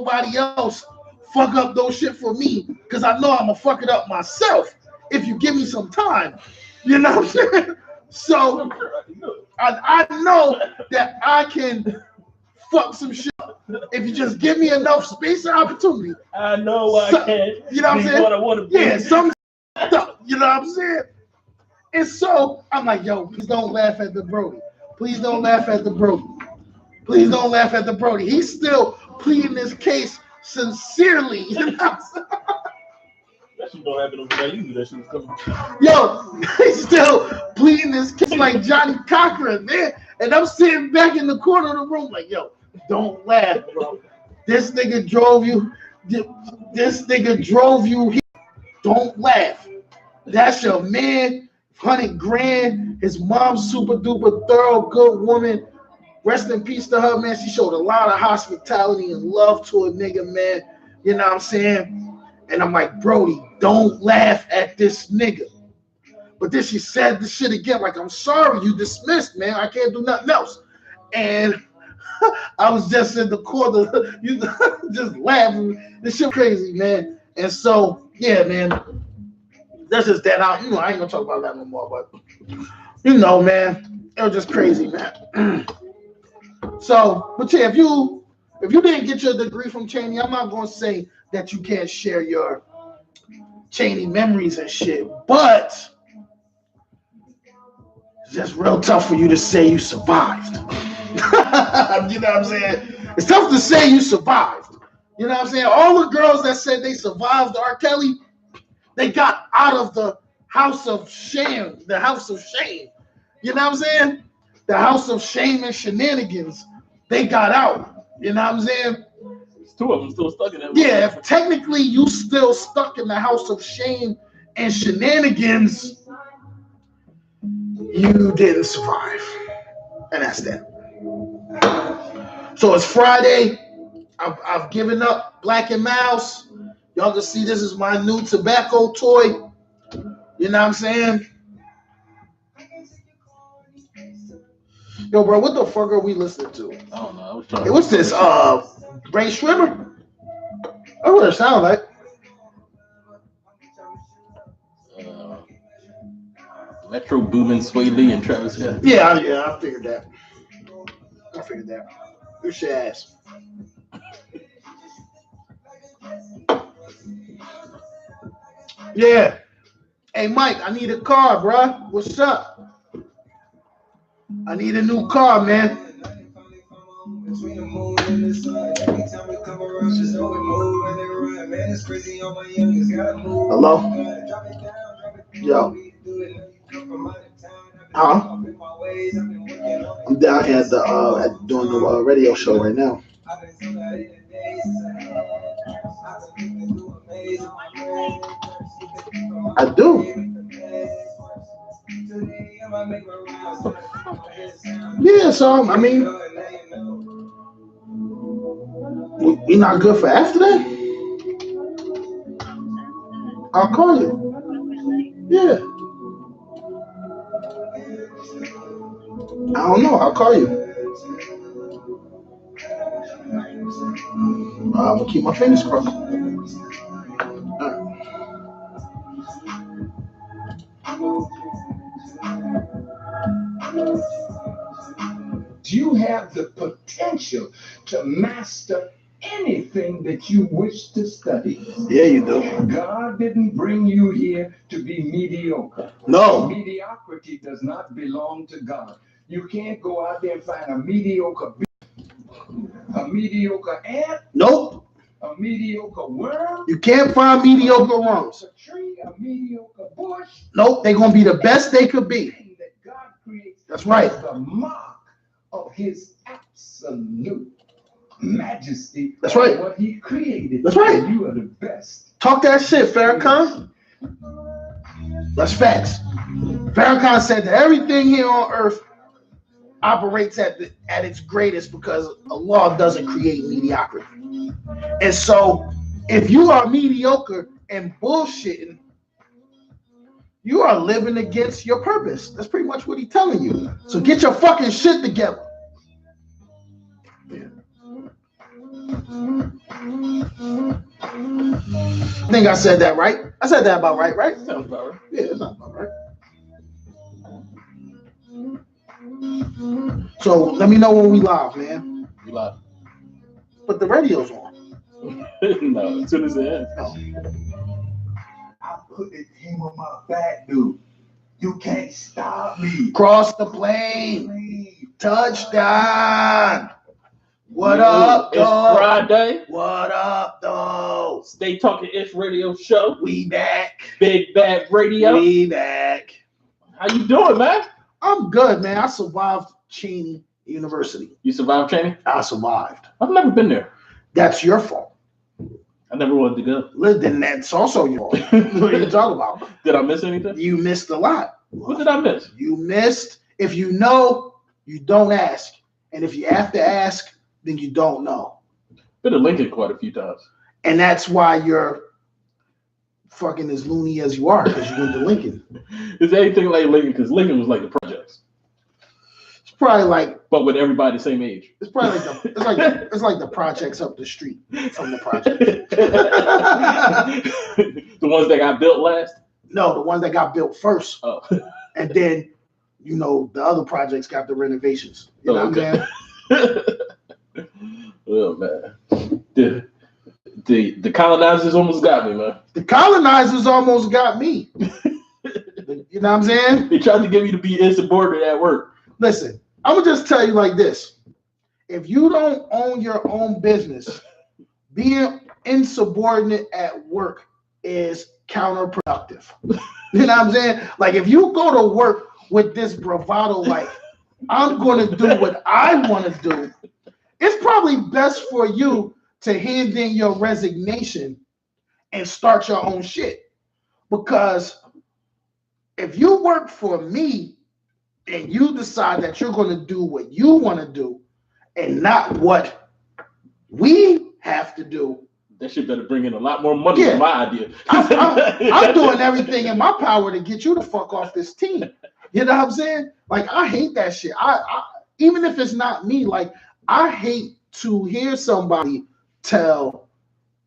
nobody else fuck up those shit for me, because I know I'm gonna fuck it up myself if you give me some time. You know what I'm saying? So I know that I can fuck some shit up if you just give me enough space and opportunity. I know I can. You know what I'm saying? What I want to be. Yeah, some stuff. You know what I'm saying? And so I'm like, yo, please don't laugh at the Brody. Please don't laugh at the Brody. Please don't laugh at the Brody. He's still pleading his case sincerely. You know? That shit don't happen over there. You knew that shit was coming. Yo, he's still pleading his case like Johnny Cochran, man. And I'm sitting back in the corner of the room like, yo, don't laugh, bro. This nigga drove you. This nigga drove you here. Don't laugh. That's your man. 100 grand. His mom's super duper thorough, good woman. Rest in peace to her, man. She showed a lot of hospitality and love to a nigga, man. You know what I'm saying? And I'm like, Brody, don't laugh at this nigga. But then she said the shit again, like, I'm sorry, you dismissed, man. I can't do nothing else. And I was just in the corner, you just laughing. This shit crazy, man. And so, yeah, man. That's just that out. You know, I ain't gonna talk about that no more, but you know, man, it was just crazy, man. So, but yeah, if you didn't get your degree from Cheyney, I'm not gonna say that you can't share your Cheyney memories and shit, but it's just real tough for you to say you survived. You know what I'm saying? It's tough to say you survived. You know what I'm saying? All the girls that said they survived R. Kelly, they got out of the house of shame, the house of shame. You know what I'm saying? The house of shame and shenanigans. They got out. You know what I'm saying? There's two of them still stuck in that. Yeah, if technically you still stuck in the house of shame and shenanigans, you didn't survive. And that's that. So it's Friday. I've given up Black and Mouse. Y'all can see this is my new tobacco toy. You know what I'm saying? Yo, bro, what the fuck are we listening to? I don't know. I was trying. Hey, what's this? Ray Shrimmer? That's what it sounds like. Metro Boomin, Sway Lee, and Travis Scott. Yeah, I figured that. Your shit ass. Yeah. Hey, Mike, I need a car, bruh. What's up? I need a new car, man. Hello? Yo. Huh? I'm down here at doing the radio show right now. I do. Yeah, so I mean, we not good for after that? I'll call you. Yeah. I don't know. I'll call you. I'm gonna keep my fingers crossed. You have the potential to master anything that you wish to study. Yeah, you do. God didn't bring you here to be mediocre. No. Mediocrity does not belong to God. You can't go out there and find a mediocre ant. Nope. A mediocre worm. You can't find mediocre worms. A tree, a mediocre bush. Nope, they're gonna be the best they could be. That God creates. That's right. The mark of His absolute majesty. That's right. What He created. That's right. You are the best. Talk that shit, Farrakhan. That's facts. Farrakhan said that everything here on earth operates at its greatest because Allah doesn't create mediocrity. And so, if you are mediocre and bullshitting, you are living against your purpose. That's pretty much what he's telling you. So get your fucking shit together. Yeah. think I said that right. I said that about right, right? Sounds about right. Yeah, it's not about right. So let me know when we live, man. You live. But the radio's on. No, as soon as it ends. No. I put the team on my back, dude. You can't stop me. Cross the plane. Touchdown. What up, It's though? Friday. What up, though? Stay Talking Ish Radio Show. We back. Big Bad Radio. We back. How you doing, man? I'm good, man. I survived Cheney University. You survived training? I survived. I've never been there. That's your fault. I never wanted to go. Then that's also your fault. What are you talking about? Did I miss anything? You missed a lot. What did I miss? You missed. If you know, you don't ask. And if you have to ask, then you don't know. Been to Lincoln quite a few times. And that's why you're fucking as loony as you are, because you went to Lincoln. Is there anything like Lincoln? Because Lincoln was like the projects, It's probably like but with everybody the same age. it's probably like it's like the projects up the street from the project. The ones that got built last? No, the ones that got built first, Oh. and then the other projects got the renovations. You know what I'm saying? Oh man. The colonizers almost got me, man. The colonizers almost got me. You know what I'm saying? They tried to get me to be insubordinate at work. Listen, I'm gonna just tell you like this: if you don't own your own business, being insubordinate at work is counterproductive. You know what I'm saying? Like if you go to work with this bravado, like I'm gonna do what I want to do, it's probably best for you to hand in your resignation and start your own shit. Because if you work for me and you decide that you're going to do what you want to do and not what we have to do, That shit better bring in a lot more money Yeah. than my idea. I'm doing everything in my power to get you to fuck off this team. You know what I'm saying? Like, I hate that shit. I even if it's not me, like, I hate to hear somebody tell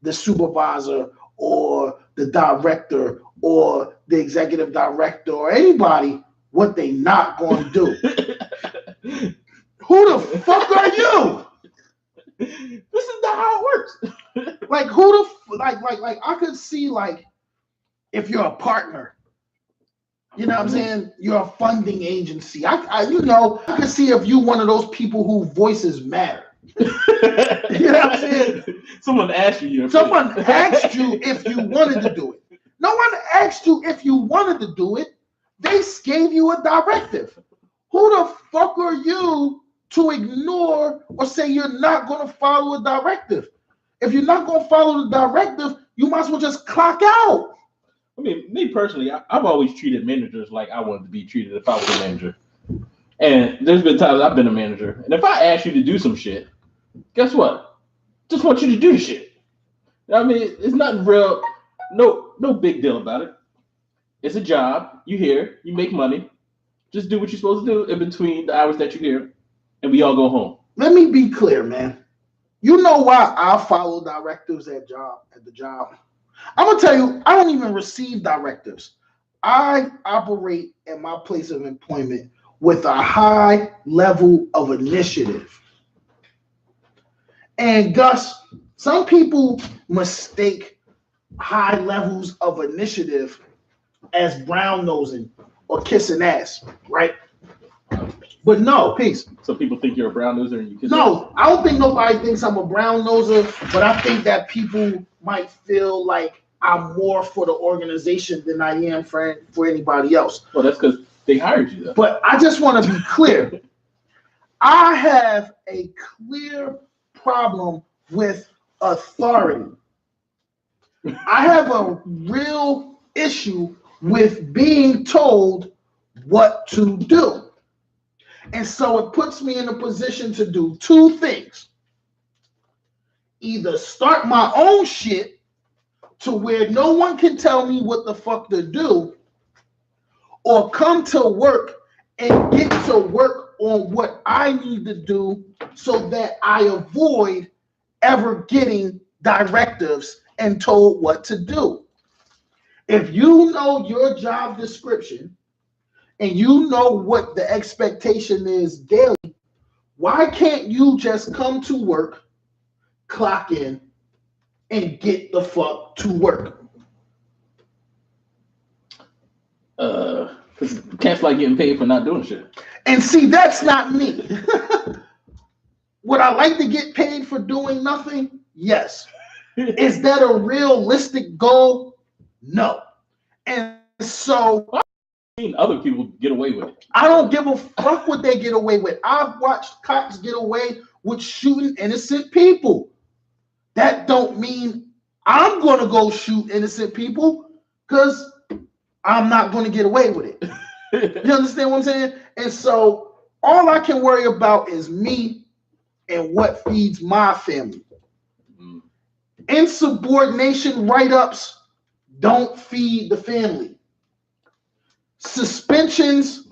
the supervisor or the director or the executive director or anybody what they not going to do. Who the fuck are you? This is not how it works. Like, who the like I could see, like, if you're a partner, you know what I'm saying? You're a funding agency. I could see if you one of those people who voices matter. You know what I'm saying? Someone asked you. Someone asked you if you wanted to do it. No one asked you if you wanted to do it. They gave you a directive. Who the fuck are you to ignore or say you're not going to follow a directive? If you're not going to follow the directive, you might as well just clock out. I mean, me personally, I've always treated managers like I wanted to be treated if I was a manager. And there's been times I've been a manager, and if I ask you to do some shit, guess what? Just want you to do the shit. I mean, it's not real, no big deal about it. It's a job. You here, you make money. Just do what you're supposed to do in between the hours that you're here, and we all go home. Let me be clear, man. You know why I follow directives at the job? I'm gonna tell you, I don't even receive directives. I operate at my place of employment with a high level of initiative. And Gus, some people mistake high levels of initiative as brown nosing or kissing ass, right? But no, peace. So people think you're a brown noser and you kiss No, I don't think nobody thinks I'm a brown noser, but I think that people might feel like I'm more for the organization than I am for anybody else. Well, that's because they hired you, though. But I just want to be clear. I have a clear problem with authority. I have a real issue with being told what to do. And so it puts me in a position to do two things. Either start my own shit to where no one can tell me what the fuck to do, or come to work and get to work on what I need to do so that I avoid ever getting directives and told what to do. If you know your job description and you know what the expectation is daily, why can't you just come to work, clock in, and get the fuck to work? Because cats like getting paid for not doing shit. And see, that's not me. Would I like to get paid for doing nothing? Yes. Is that a realistic goal? No. And so I've seen other people get away with it. I don't give a fuck what they get away with. I've watched cops get away with shooting innocent people. That don't mean I'm going to go shoot innocent people because I'm not going to get away with it. You understand what I'm saying? And so all I can worry about is me and what feeds my family. Insubordination write-ups don't feed the family. Suspensions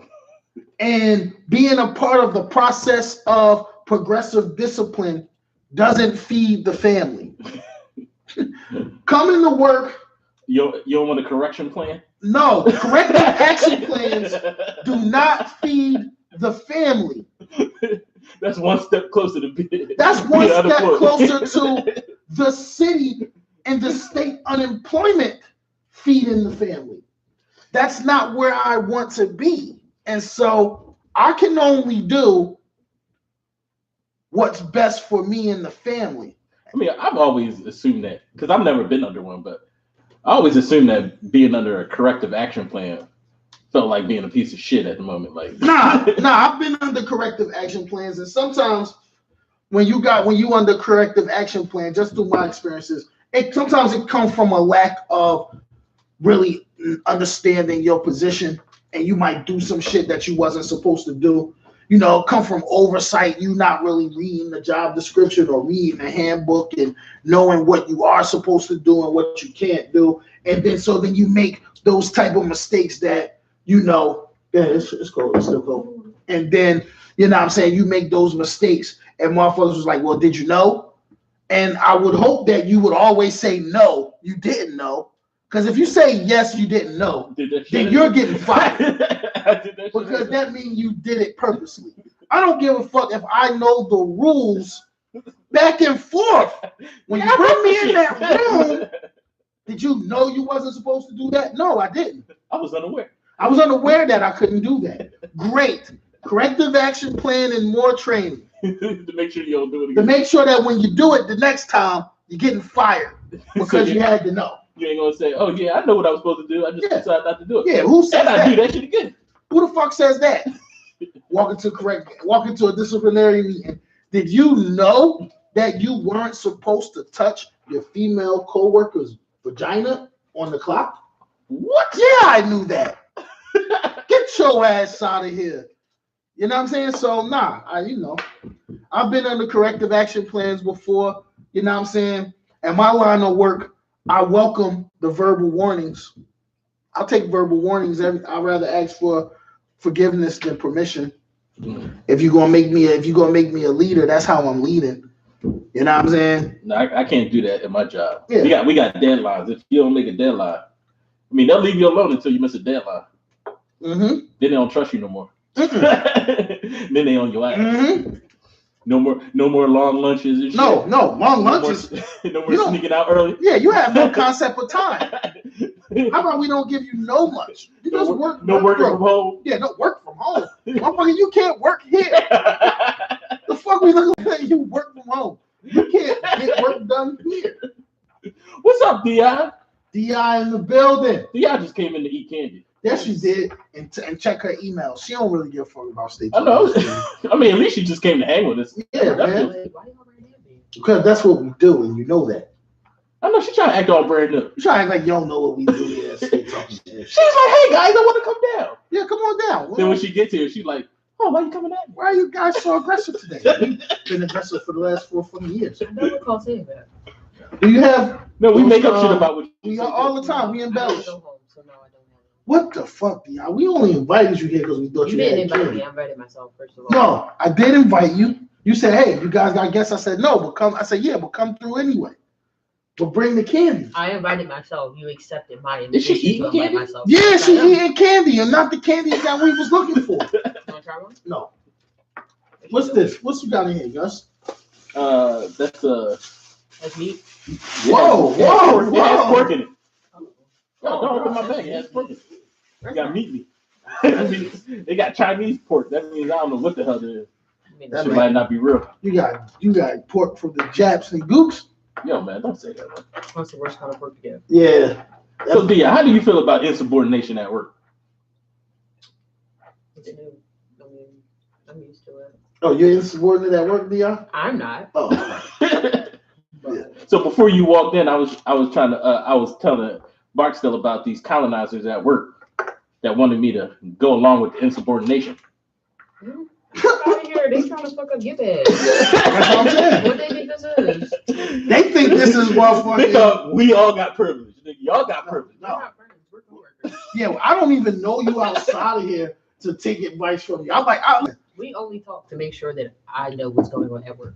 and being a part of the process of progressive discipline doesn't feed the family. Coming to work. You don't want a correction plan? No, corrective action plans do not feed the family. That's one step closer to being. That's one step closer to the city and the state unemployment feeding the family. That's not where I want to be. And so I can only do what's best for me and the family. I mean, I've always assumed that, because I've never been under one, but I always assumed that being under a corrective action plan felt like being a piece of shit at the moment. Like, Nah, I've been under corrective action plans, and sometimes when you under corrective action plan, just through my experiences, sometimes it comes from a lack of really understanding your position, and you might do some shit that you wasn't supposed to do. You know, come from oversight, you not really reading the job description or reading the handbook and knowing what you are supposed to do and what you can't do. And then you make those type of mistakes that, you know, yeah, it's cool, it's still cool. And then, you know what I'm saying, you make those mistakes and motherfuckers was like, well, did you know? And I would hope that you would always say, no, you didn't know. Because if you say, yes, you didn't know, then you're getting fired. Because that means you did it purposely. I don't give a fuck if I know the rules back and forth. When you bring me in that room, did you know you wasn't supposed to do that? No, I didn't. I was unaware. I was unaware that I couldn't do that. Great. Corrective action plan and more training. To make sure you don't do it again. To make sure that when you do it the next time, you're getting fired because you had to know. You ain't gonna say, "Oh yeah, I know what I was supposed to do. I just decided not to do it." Yeah, who says that? And I do that shit again. Who the fuck says that? Walk into a disciplinary meeting. Did you know that you weren't supposed to touch your female coworker's vagina on the clock? What? Yeah, I knew that. Get your ass out of here. You know what I'm saying? So I've been under corrective action plans before. You know what I'm saying? And my line of work, I welcome the verbal warnings. I'll take verbal warnings. I'd rather ask for forgiveness than permission. If you're gonna make me a leader, that's how I'm leading. You know what I'm saying? No, I can't do that at my job. Yeah. We got deadlines. If you don't make a deadline, I mean, they'll leave you alone until you miss a deadline. Mm-hmm. Then they don't trust you no more. Mm-hmm. Then they on your ass. Mm-hmm. No more long lunches and shit. No, long lunches. No more sneaking out early. Yeah, you have no concept of time. How about we don't give you no lunch? You just work. No working from home. Yeah, no work from home. Motherfucker, you can't work here. The fuck we looking at you work from home? You can't get work done here. What's up, Di? Di in the building. Di just came in to eat candy. Yes, she did, and check her email. She don't really give a fuck about state. I know. I mean, at least she just came to hang with us. Yeah, man. Because that's what we do, and you know that. I know she's trying to act all brand new. You trying to act like you don't know what we do here at State Talk. She's like, hey guys, I want to come down. Yeah, come on down. Then when she gets here, she's like, oh, why are you coming at me? Why are you guys so aggressive today? We've been aggressive for the last 4 fucking years. I don't recall saying that. Do you have? No, we make up shit about what you We are all the time. We embellish. I go home, so no, I don't have it. What the fuck, Dion? We only invited you here because we thought You you had didn't a invite kid. me. I invited myself, first of all. No, I did invite you. You said, hey, you guys got guests. I said, no, but come. I said, yeah, but come through anyway. but bring the candy. I invited myself. You accepted my Is she invitation to eating invite candy? myself. Yeah, she eating candy and not the candy that we was looking for. You wanna try one? No. What's this? What you got in here, Gus? That's That's meat. Whoa, yeah, whoa, it has whoa. pork in it. Oh, Oh, don't open my that's bag. It has meat. pork in it. You That's got fine. meat. That means they got Chinese pork. That means I don't know what the hell it is. I mean, That It might not be real. You got pork from the Japs and Gooks. Yo, man, don't say that. Man. What's the worst kind of pork to get? Yeah. So, Dia, how do you feel about insubordination at work? It's new. I mean, I'm used to it. Oh, you're insubordinate at work, Dion? I'm not. Oh. So before you walked in, I was telling Barksdale about these colonizers at work that wanted me to go along with the insubordination. Get out of here. They trying to fuck up your bed. That's what I'm saying. What they think this is? They think this is They motherfucking. thought we all got privilege. Nigga, y'all got privilege. We're not friends. We're coworkers. Yeah, I don't even know you outside of here to take advice from you. I'm like, We only talk to make sure that I know what's going on at work.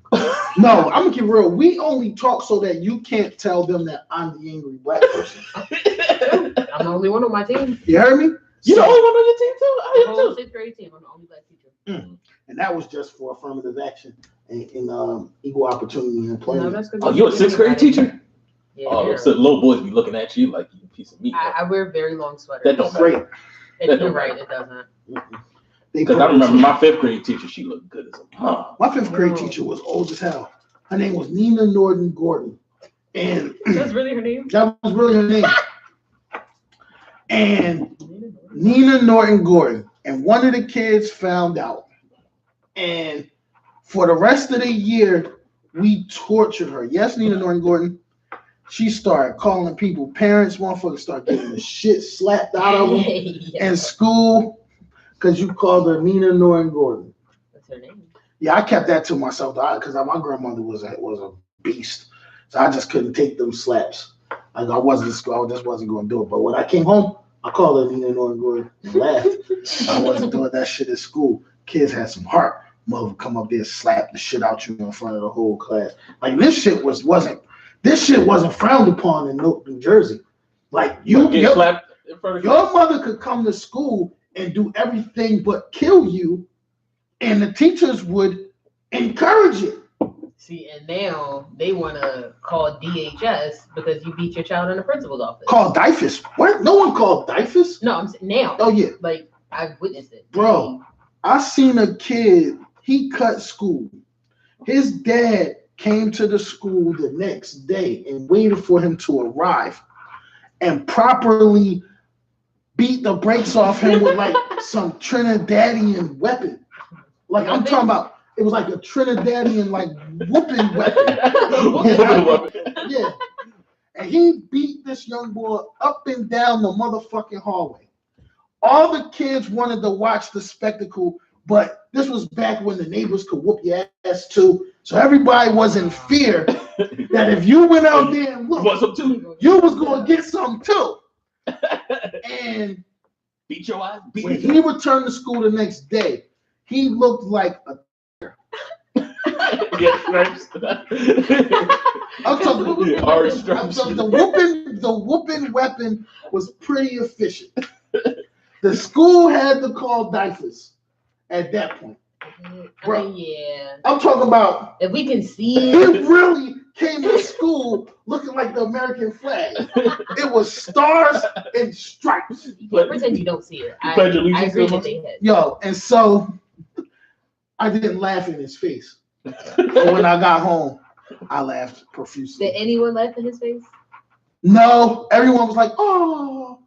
no, I'm gonna get real. We only talk so that you can't tell them that I'm the angry black person. I'm the only one on my team. You heard me? You So- the only one on your team too? The I whole am too. 6th grade team. I'm the only black teacher. And that was just for affirmative action and equal opportunity No, employment. that's good. Oh, you a 6th grade teacher? Yeah. Oh, very so little boys be looking at you like you a piece of meat. I wear very long sweaters. That don't matter. Great. And that you're don't right, it doesn't. Because I remember my 5th grade teacher, she looked good as a mom. My 5th grade teacher was old as hell. Her name was Nina Norton Gordon. And That's really her name? that was really her name. And Nina Norton Gordon. And one of the kids found out. And for the rest of the year, we tortured her. Yes, Nina Norton Gordon. She started calling people parents. Motherfuckers start getting the shit slapped out of them Yeah. in school because you called her Nina Norton Gordon. That's her name. Yeah, I kept that to myself because my grandmother was a beast. So I just couldn't take them slaps. Like I just wasn't going to do it. But when I came home, I called her Nina Norton Gordon and laughed. I wasn't doing that shit at school. Kids had some heart. Mother would come up there, slap the shit out you in front of the whole class. Like this shit wasn't frowned upon in New Jersey. Like You get your slapped in front of your mother could come to school and do everything but kill you, and the teachers would encourage it. See, and now they want to call DHS because you beat your child in the principal's office. Called DIFUS. What? No one called DIFUS? No, I'm saying now. Oh yeah. Like, I've witnessed it. Bro. I seen a kid, he cut school. His dad came to the school the next day and waited for him to arrive and properly beat the brakes off him with like some Trinidadian weapon. Like I'm talking about, it was like a Trinidadian like whooping weapon. Yeah. And he beat this young boy up and down the motherfucking hallway. All the kids wanted to watch the spectacle, but this was back when the neighbors could whoop your ass too. So everybody was in fear that if you went out there and You want looked, some too? you was going to get some too. And Beat your ass. Beat when your he returned to school the next day, he looked like a. Get stripes. I'm talking, Yeah, orange stripes. the whooping weapon was pretty efficient. The school had to call DIFUS at that point. I mean, yeah. I'm talking about If we can see he it, really came to school looking like the American flag. It was stars and stripes. you can't pretend you don't see it. You pledge I allegiance agree to that him? they had. Yo, and so I didn't laugh in his face. But when I got home, I laughed profusely. Did anyone laugh in his face? No, everyone was like, oh.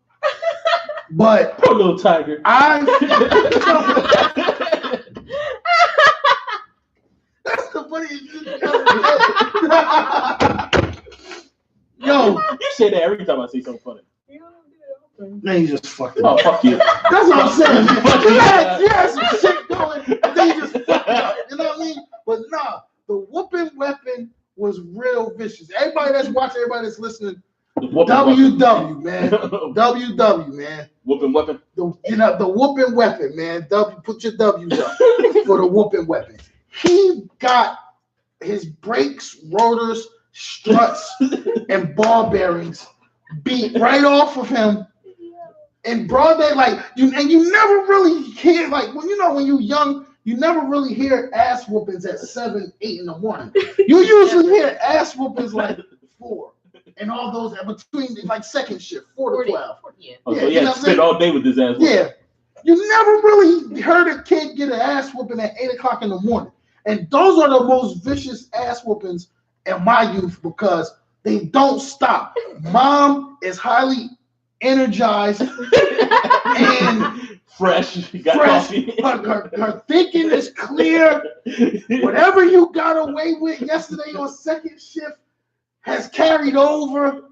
But Poor little tiger. That's the funniest shit ever. Yo, You say that every time I see something funny. man, you just fucked it Oh, up. fuck you. That's what I'm saying. Fuck You you. had some shit going, and then you just fucked it up. You know what I mean? But nah, the whooping weapon was real vicious. Everybody that's watching, everybody that's listening, WW, man. WW, man. Whooping weapon. The whooping weapon, man. Put your W's up for the whooping weapon. He got his brakes, rotors struts, and ball bearings beat right off of him in broad day. Like you never really hear like when you're young, you never really hear ass whoopings at 7, 8 in the morning. You usually hear ass whoopings like 4. And all those between like second shift, 4 to 12. Yeah. Oh, so you had to spend all day with this ass. Yeah. You never really heard a kid get an ass whooping at 8 o'clock in the morning. And those are the most vicious ass whoopings in my youth because they don't stop. Mom is highly energized and fresh. Her thinking is clear. Whatever you got away with yesterday on second shift has carried over.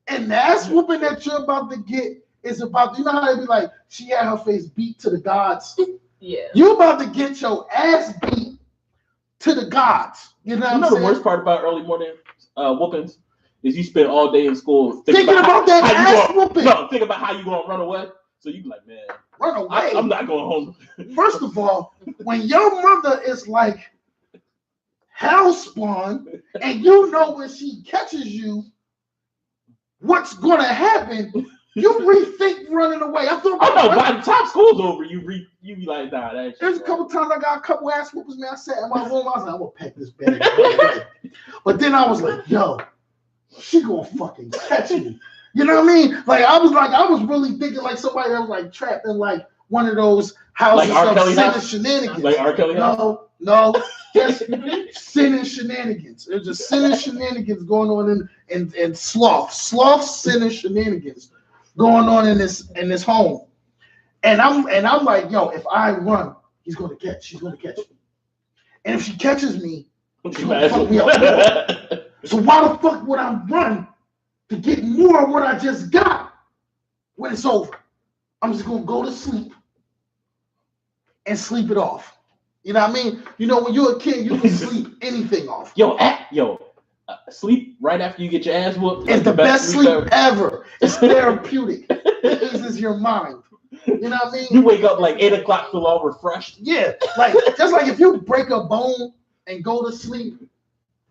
And the ass whooping that you're about to get is about, you know how they be like, she had her face beat to the gods? Yeah. You about to get your ass beat to the gods. You know what I'm saying? The worst part about early morning whoopings is you spend all day in school thinking about that ass whooping. No, think about how you gonna run away. So you be like, man, run away. I'm not going home. First of all, when your mother is like hell spawn, and you know when she catches you, what's gonna happen? You rethink running away. I thought. Oh no! By the time school's over, you be like, nah. That There's a couple times I got a couple ass whoopers. Man, I sat in my room. I was like, I'm gonna pack this bag. But then I was like, yo, she gonna fucking catch me. You know what I mean? Like I was really thinking like somebody that was like trapped in like one of those houses like of sin and shenanigans. Like R. Kelly house? No, just sin and shenanigans. There's just sin and shenanigans going on in sloth, sin and shenanigans going on in this home. And I'm like, yo, if I run, she's gonna catch me. And if she catches me, she's gonna fuck me up. So why the fuck would I run to get more of what I just got when it's over? I'm just gonna go to sleep and sleep it off. You know what I mean? You know, when you're a kid, you can sleep anything off. Sleep right after you get your ass whooped. It's the best sleep ever. It's therapeutic. It eases your mind. You know what I mean? You wake up like 8 o'clock, feel all refreshed. Yeah, like just like if you break a bone and go to sleep,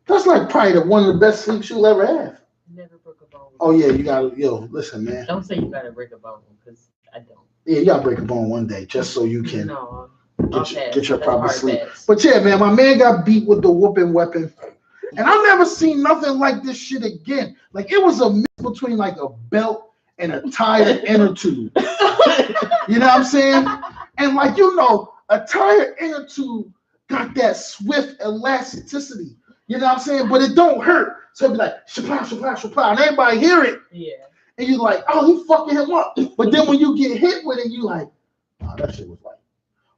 that's like probably one of the best sleeps you'll ever have. Never broke a bone. Oh yeah, you gotta listen, man. Don't say you gotta break a bone because I don't. Yeah, you gotta break a bone one day just so you can get your proper sleep. Best. But yeah, man, my man got beat with the whooping weapon. And I've never seen nothing like this shit again. Like it was a mix between like a belt and a tire inner tube. You know what I'm saying? And like a tire inner tube got that swift elasticity. You know what I'm saying? But it don't hurt. So it'd be like shaplow, shaplow, shaplow, and everybody hear it. Yeah. And you're like, oh, he fucking him up. But then when you get hit with it, you like, oh, that shit was like.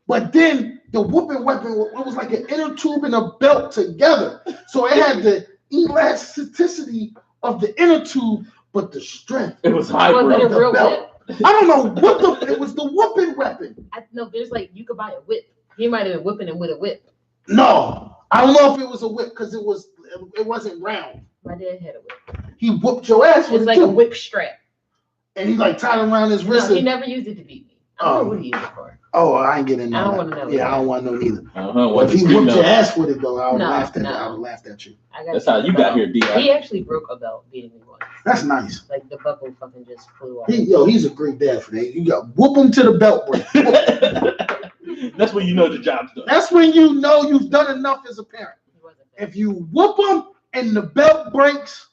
But then the whooping weapon, it was like an inner tube and a belt together. So it had the elasticity of the inner tube, but the strength. It was hybrid. Was it a real belt. Whip? I don't know it was the whooping weapon. No, there's like, you could buy a whip. He might have been whipping him with a whip. No, I don't know if it was a whip because it wasn't round. My dad had a whip. He whooped your ass with it. It's like a whip strap. And he like tied it around his wrist. No, he never used it to beat me. I don't know what he used it for. Oh, I ain't getting that. I don't want to know. Yeah, I don't want to know neither. Well, if he whooped your ass with it, though, I would laugh at you. That's how you got here, D. He actually broke a belt beating me once. That's nice. Like the buckle fucking just flew off. He's a great dad for that. You got whoop him to the belt break. That's when you know the job's done. That's when you know you've done enough as a parent. If you whoop him and the belt breaks,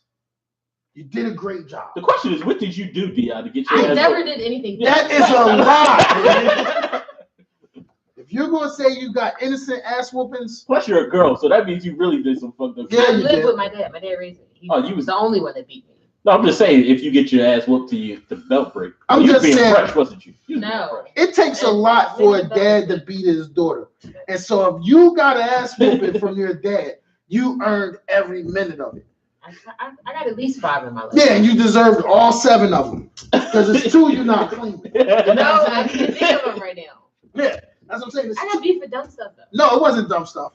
you did a great job. The question is, what did you do, Di, to get your ass? I never did anything. That is a lie. If you're gonna say you got innocent ass whoopings, plus you're a girl, so that means you really did some fucked up shit. Yeah, I lived with my dad. My dad raised me. He was the only one that beat me. No, I'm just saying, if you get your ass whooped to you, the belt break. I'm just being saying, fresh, wasn't you? No. It takes a lot for a dad to beat his daughter, and so if you got an ass whooping from your dad, you earned every minute of it. I got at least 5 in my life. Yeah, and you deserved all 7 of them because it's 2 you're not clean. No, I can't think of them right now. Yeah, that's what I'm saying. I got beat for dumb stuff though. No, it wasn't dumb stuff.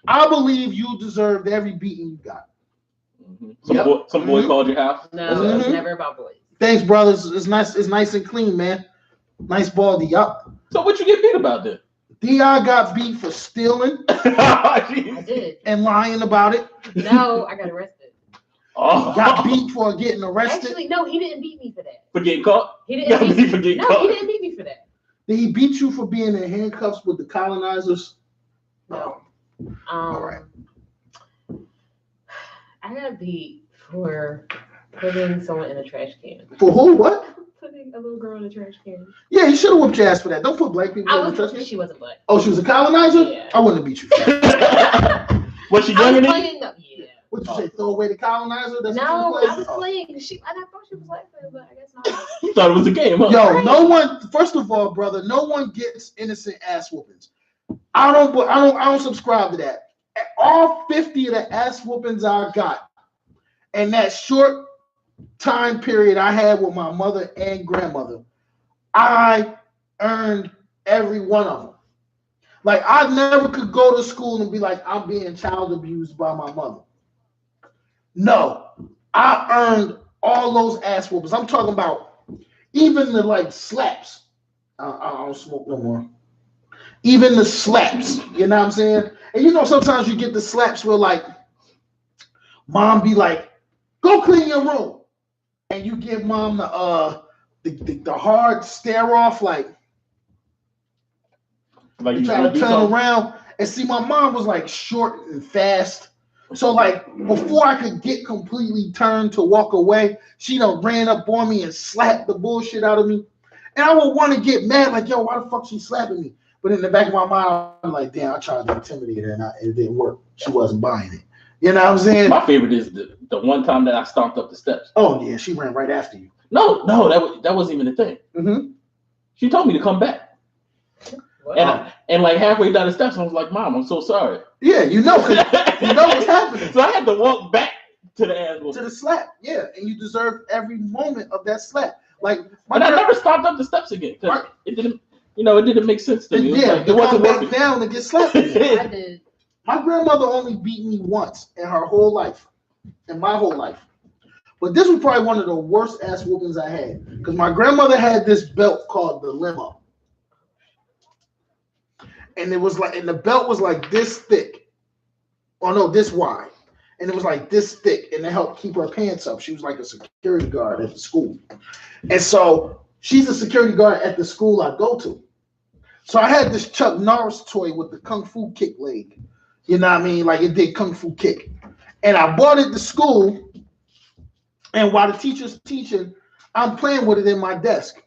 I believe you deserved every beating you got. Mm-hmm. Some boy called your house. No, it was never about boys. Thanks, brothers. It's nice and clean, man. Nice baldy up. So what you get beat about then? Di got beat for stealing I did. and lying about it. No, I got arrested. Got beat for getting arrested. Actually, no, he didn't beat me for that. For getting caught? He Got didn't beat beat for me. getting No, caught. he didn't beat me for that. Did he beat you for being in handcuffs with the colonizers? No. All right. I got beat for putting someone in a trash can. For who? What? Putting a little girl in a trash can. Yeah, he should have whooped your ass for that. Don't put black people in the trash can. She wasn't black. Oh, she was a colonizer? Yeah. I wouldn't have beat you for that. Was she I younger was than you? playing. Yeah. What you say? Throw away the colonizer? That's No, what you I was played? playing. I thought she was like that, but I guess not. You thought it was a game, huh? Yo, no one. First of all, brother, no one gets innocent ass whoopings. I don't subscribe to that. All 50 of the ass whoopings I got, and that short time period I had with my mother and grandmother, I earned every one of them. Like, I never could go to school and be like, I'm being child abused by my mother. No, I earned all those ass whoopings. I'm talking about even the like slaps. I don't smoke no more. Even the slaps, you know what I'm saying? And you know, sometimes you get the slaps where like mom be like, go clean your room. And you give mom the hard stare off, like you try to turn around and see my mom was like short and fast. So like before I could get completely turned to walk away, she done ran up on me and slapped the bullshit out of me. And I would want to get mad, like, yo, why the fuck she slapping me? But in the back of my mind, I'm like, damn, I tried to intimidate her and it didn't work. She wasn't buying it. You know what I'm saying? My favorite is the one time that I stomped up the steps. Oh yeah, she ran right after you. No, that wasn't even the thing. Mm-hmm. She told me to come back. Wow. And like halfway down the steps, I was like, Mom, I'm so sorry. Yeah, you know, 'cause you know what's happening. So I had to walk back to the ass To whooping. the slap, yeah, and you deserve every moment of that slap. Like, But I never stomped up the steps again because Right. it didn't make sense to me. It was yeah, like, to it wasn't come back working. down and get slapped again. I did. My grandmother only beat me once in her whole life, in my whole life. But this was probably one of the worst ass whoopings I had because my grandmother had this belt called the limo, and it was like, and the belt was like this thick, or no, this wide, and it was like this thick, and it helped keep her pants up. She was like a security guard at the school, and so she's a security guard at the school I go to. So I had this Chuck Norris toy with the kung fu kick leg. You know what I mean? Like it did kung fu kick. And I brought it to school. And while the teacher's teaching, I'm playing with it in my desk.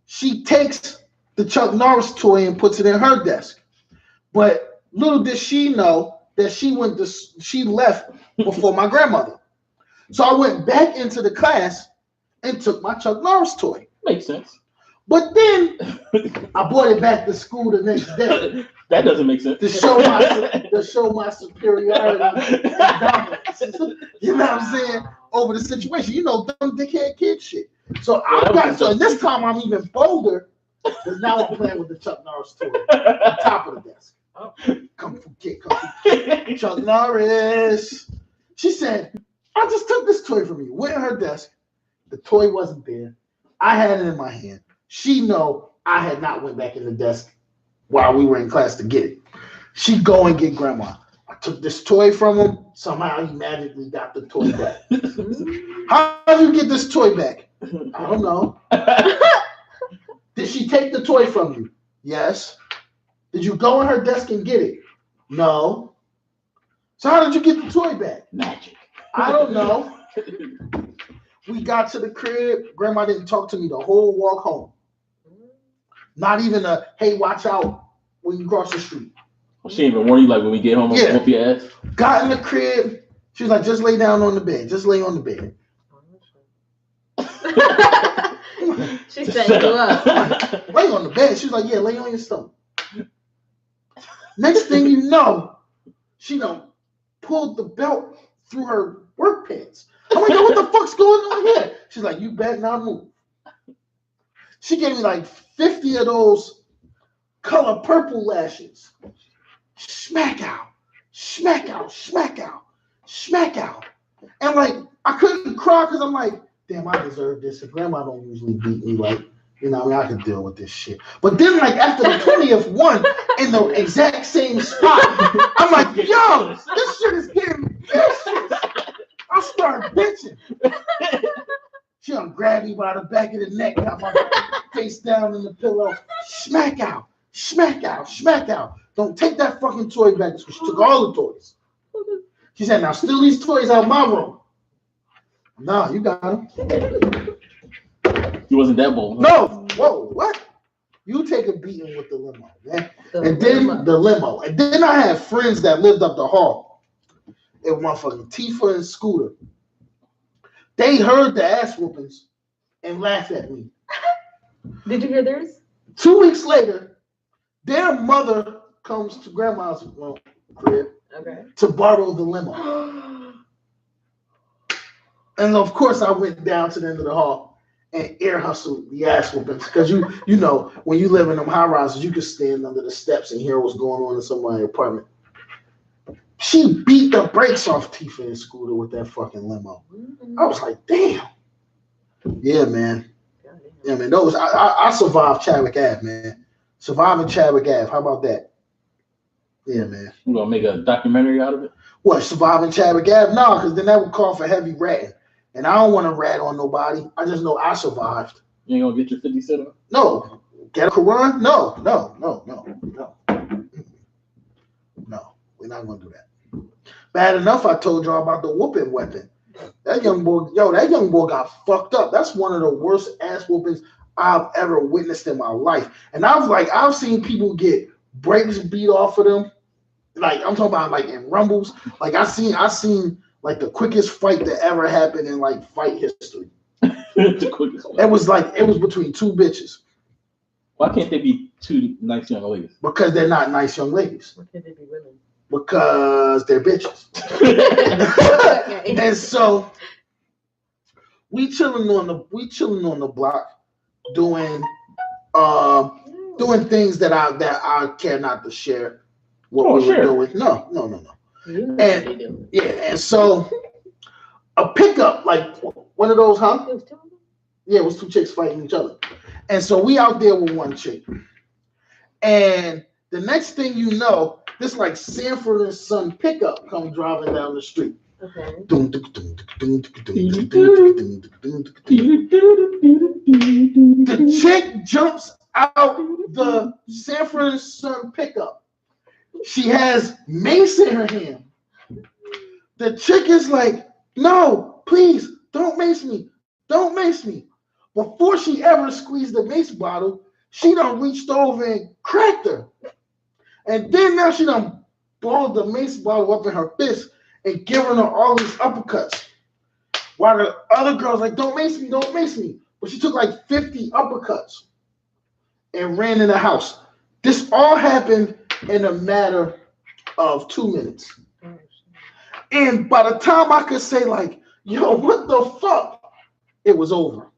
She takes the Chuck Norris toy and puts it in her desk. But little did she know that she left before my grandmother. So I went back into the class and took my Chuck Norris toy. Makes sense. But then I brought it back to school the next day. That doesn't make sense. To show my superiority and dominance. You know what I'm saying? Over the situation. You know, dumb dickhead kid shit. So this time I'm even bolder because now I'm playing with the Chuck Norris toy on top of the desk. Kung fu kick. Chuck Norris. She said, I just took this toy from you. Went in her desk. The toy wasn't there. I had it in my hand. She know I had not went back in the desk while we were in class to get it. She go and get grandma. I took this toy from him. Somehow he magically got the toy back. How did you get this toy back? I don't know. Did she take the toy from you? Yes. Did you go in her desk and get it? No. So how did you get the toy back? Magic. I don't know. We got to the crib. Grandma didn't talk to me the whole walk home. Not even a, hey, watch out when you cross the street. She didn't even warn you, like, when we get home, Yeah. whoop your ass. Got in the crib. She was like, just lay down on the bed. Just lay on the bed. She set you up. Lay on the bed. She was like, yeah, lay on your stomach. Next thing you know, she done pulled the belt through her work pants. I'm like, yo, what the fuck's going on here? She's like, you better not move. She gave me like 50 of those color purple lashes. Smack out, smack out, smack out, smack out. And like, I couldn't cry because I'm like, damn, I deserve this. And grandma don't usually beat me like You know, I mean, I can deal with this shit. But then, like, after the 20th one in the exact same spot, I'm like, yo, this shit is getting vicious. I start bitching. She done grabbed me by the back of the neck, got my face down in the pillow. Smack out, smack out, smack out. Don't take that fucking toy back. She took all the toys. She said, now steal these toys out of my room. Nah, you got them. He wasn't that bold. No, whoa, what? You take a beating with the limo, man. The limo. And then I had friends that lived up the hall. It was motherfucking Tifa and Scooter. They heard the ass whoopings and laughed at me. Did you hear theirs? 2 weeks later, their mother comes to grandma's crib to borrow the limo. And of course, I went down to the end of the hall and ear hustled the ass whoopings. Because you know, when you live in them high rises, you can stand under the steps and hear what's going on in somebody's apartment. She beat the brakes off Tifa and Scooter with that fucking limo. I was like, damn. Yeah, man. Yeah, man. Those I survived Chadwick Ave, man. Surviving Chadwick Ave. How about that? Yeah, man. You gonna make a documentary out of it? What, surviving Chadwick Ave? No, because then that would call for heavy ratting. And I don't want to rat on nobody. I just know I survived. You ain't gonna get your 50 Cent on? No. Get a Quran? No. No. We're not gonna do that. Bad enough I told y'all about the whooping weapon. That young boy got fucked up. That's one of the worst ass whoopings I've ever witnessed in my life. And I've seen people get brakes beat off of them. Like, I'm talking about like in rumbles. Like I seen like the quickest fight that ever happened in like fight history. The quickest one. It was between two bitches. Why can't they be two nice young ladies? Because they're not nice young ladies. Why can't they be women? Because they're bitches. And so we chilling on the block doing things that I care not to share what we were doing. No. And so a pickup, like one of those, huh? Yeah, it was two chicks fighting each other. And so we out there with one chick. And the next thing you know, this like Sanford and Son pickup comes driving down the street. Okay. The chick jumps out the Sanford and Son pickup. She has mace in her hand. The chick is like, no, please, don't mace me. Don't mace me. Before she ever squeezed the mace bottle, she done reached over and cracked her. And then now she done balled the mace bottle up in her fist and giving her all these uppercuts. While the other girl's like, don't mace me, don't mace me. But she took like 50 uppercuts and ran in the house. This all happened in a matter of 2 minutes. And by the time I could say like, yo, what the fuck? It was over.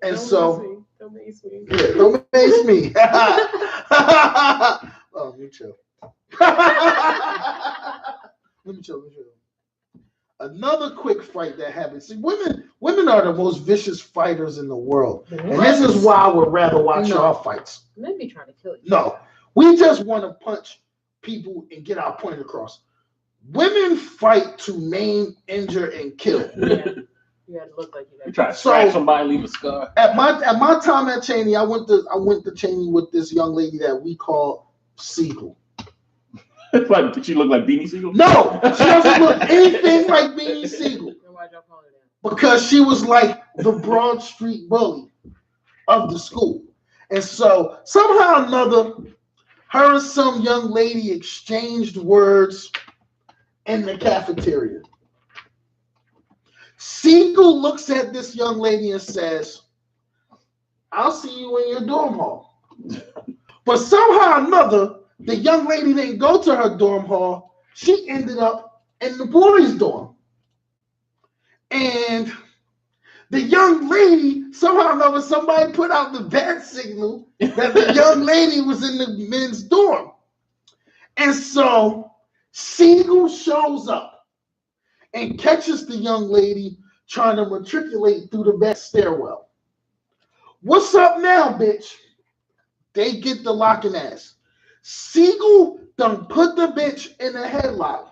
And Don't mace me. Yeah, don't mace me. Oh, let me chill. Let me chill. Another quick fight that happened. See, women are the most vicious fighters in the world. And this is why I would rather watch y'all fights. Men be trying to kill you. No, we just want to punch people and get our point across. Women fight to maim, injure, and kill. Yeah. You had to look like you try to scratch somebody, leave a scar. At my time at Cheney, I went to Cheney with this young lady that we call Siegel. Like, did she look like Beanie Siegel? No, she doesn't look anything like Beanie Siegel. Why'd y'all call her that? Because she was like the Broad Street bully of the school. And so somehow or another, her and some young lady exchanged words in the cafeteria. Siegel looks at this young lady and says, I'll see you in your dorm hall. But somehow or another, the young lady didn't go to her dorm hall. She ended up in the boys' dorm. And the young lady, somehow or another, somebody put out the bat signal that the young lady was in the men's dorm. And so Siegel shows up and catches the young lady trying to matriculate through the back stairwell. What's up now, bitch? They get the locking ass. Siegel done put the bitch in a headlock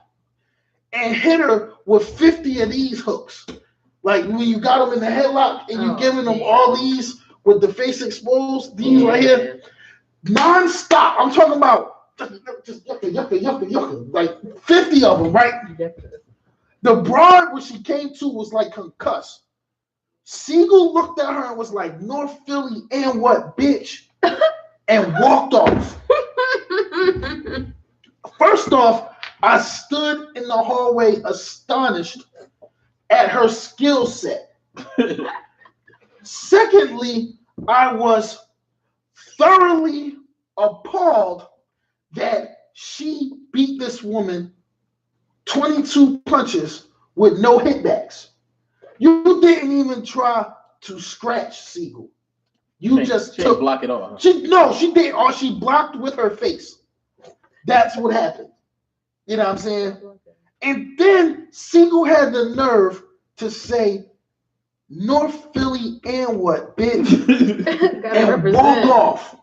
and hit her with 50 of these hooks. Like when you got them in the headlock and you giving them all these with the face exposed, these right here, non-stop. I'm talking about just yucca, like 50 of them, right? The broad when she came to was like concussed. Siegel looked at her and was like, North Philly and what, bitch? And walked off. First off, I stood in the hallway astonished at her skill set. Secondly, I was thoroughly appalled that she beat this woman 22 punches with no hitbacks. You didn't even try to scratch Siegel. You just took block it off. She did. Or she blocked with her face. That's what happened. You know what I'm saying? And then Siegel had the nerve to say, North Philly and what, bitch? And walk off.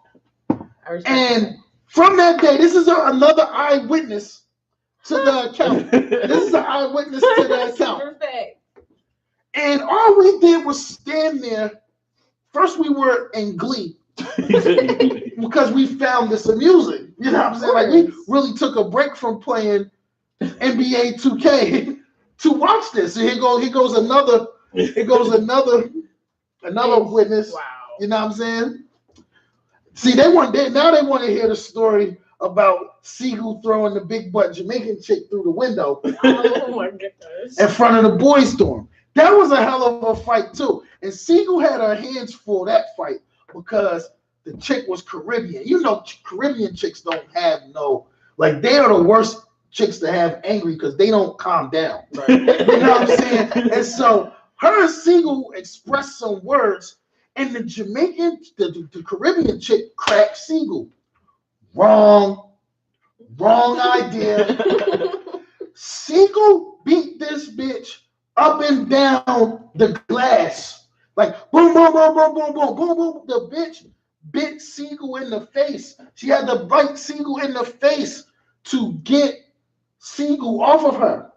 And from that day, this is another eyewitness to the account. This is an eyewitness to the account. And all we did was stand there. First, we were in glee because we found this amusing. You know what I'm saying? Like, we really took a break from playing NBA 2K to watch this. And here goes another witness. Wow. You know what I'm saying? See, now they want to hear the story about Siegel throwing the big butt Jamaican chick through the window Oh my goodness. in front of the boys' dorm. That was a hell of a fight too. And Siegel had her hands full that fight because the chick was Caribbean. You know, Caribbean chicks don't have like, they are the worst chicks to have angry because they don't calm down. Right? You know what I'm saying? And so her and Siegel expressed some words, and the the Caribbean chick cracked Siegel. Wrong idea. Siegel beat this bitch up and down the glass. Like boom, boom, boom, boom, boom, boom, boom, boom. The bitch bit Siegel in the face. She had to bite Siegel in the face to get Siegel off of her.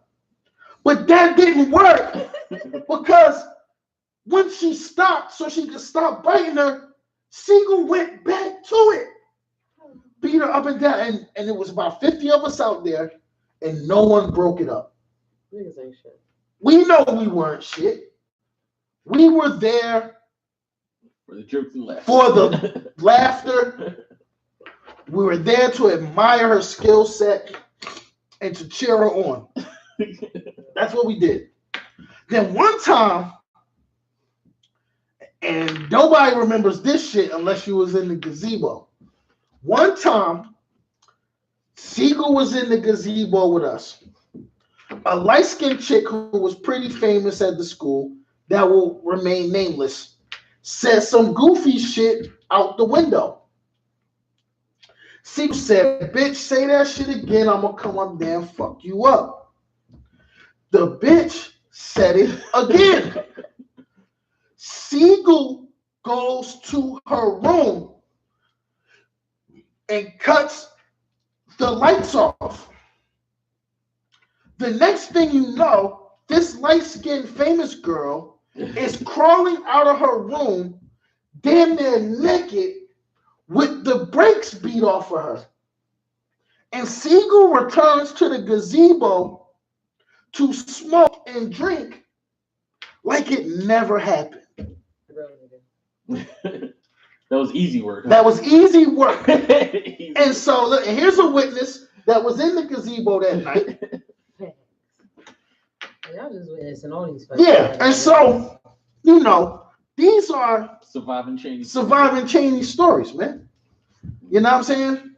But that didn't work because when she stopped so she could stop biting her, Siegel went back to it. Beat her up and down. And it was about 50 of us out there, and no one broke it up. Niggas ain't shit. We know we weren't shit. We were there For the jokes and laughter. for the laughter. We were there to admire her skill set and to cheer her on. That's what we did. Then one time, and nobody remembers this shit unless you was in the gazebo. One time, Siegel was in the gazebo with us. A light-skinned chick who was pretty famous at the school, that will remain nameless, said some goofy shit out the window. Siegel said, bitch, say that shit again, I'm gonna come up there and fuck you up. The bitch said it again. Siegel goes to her room and cuts the lights off. The next thing you know, this light-skinned famous girl is crawling out of her room, damn near naked, with the brakes beat off of her. And Siegel returns to the gazebo to smoke and drink like it never happened. That was easy work. That was easy work. Easy. And so, look, and here's a witness that was in the gazebo that night. Y'all just witnessing all these fights. Yeah, and so, you know, these are Surviving Cheney stories, man. You know what I'm saying?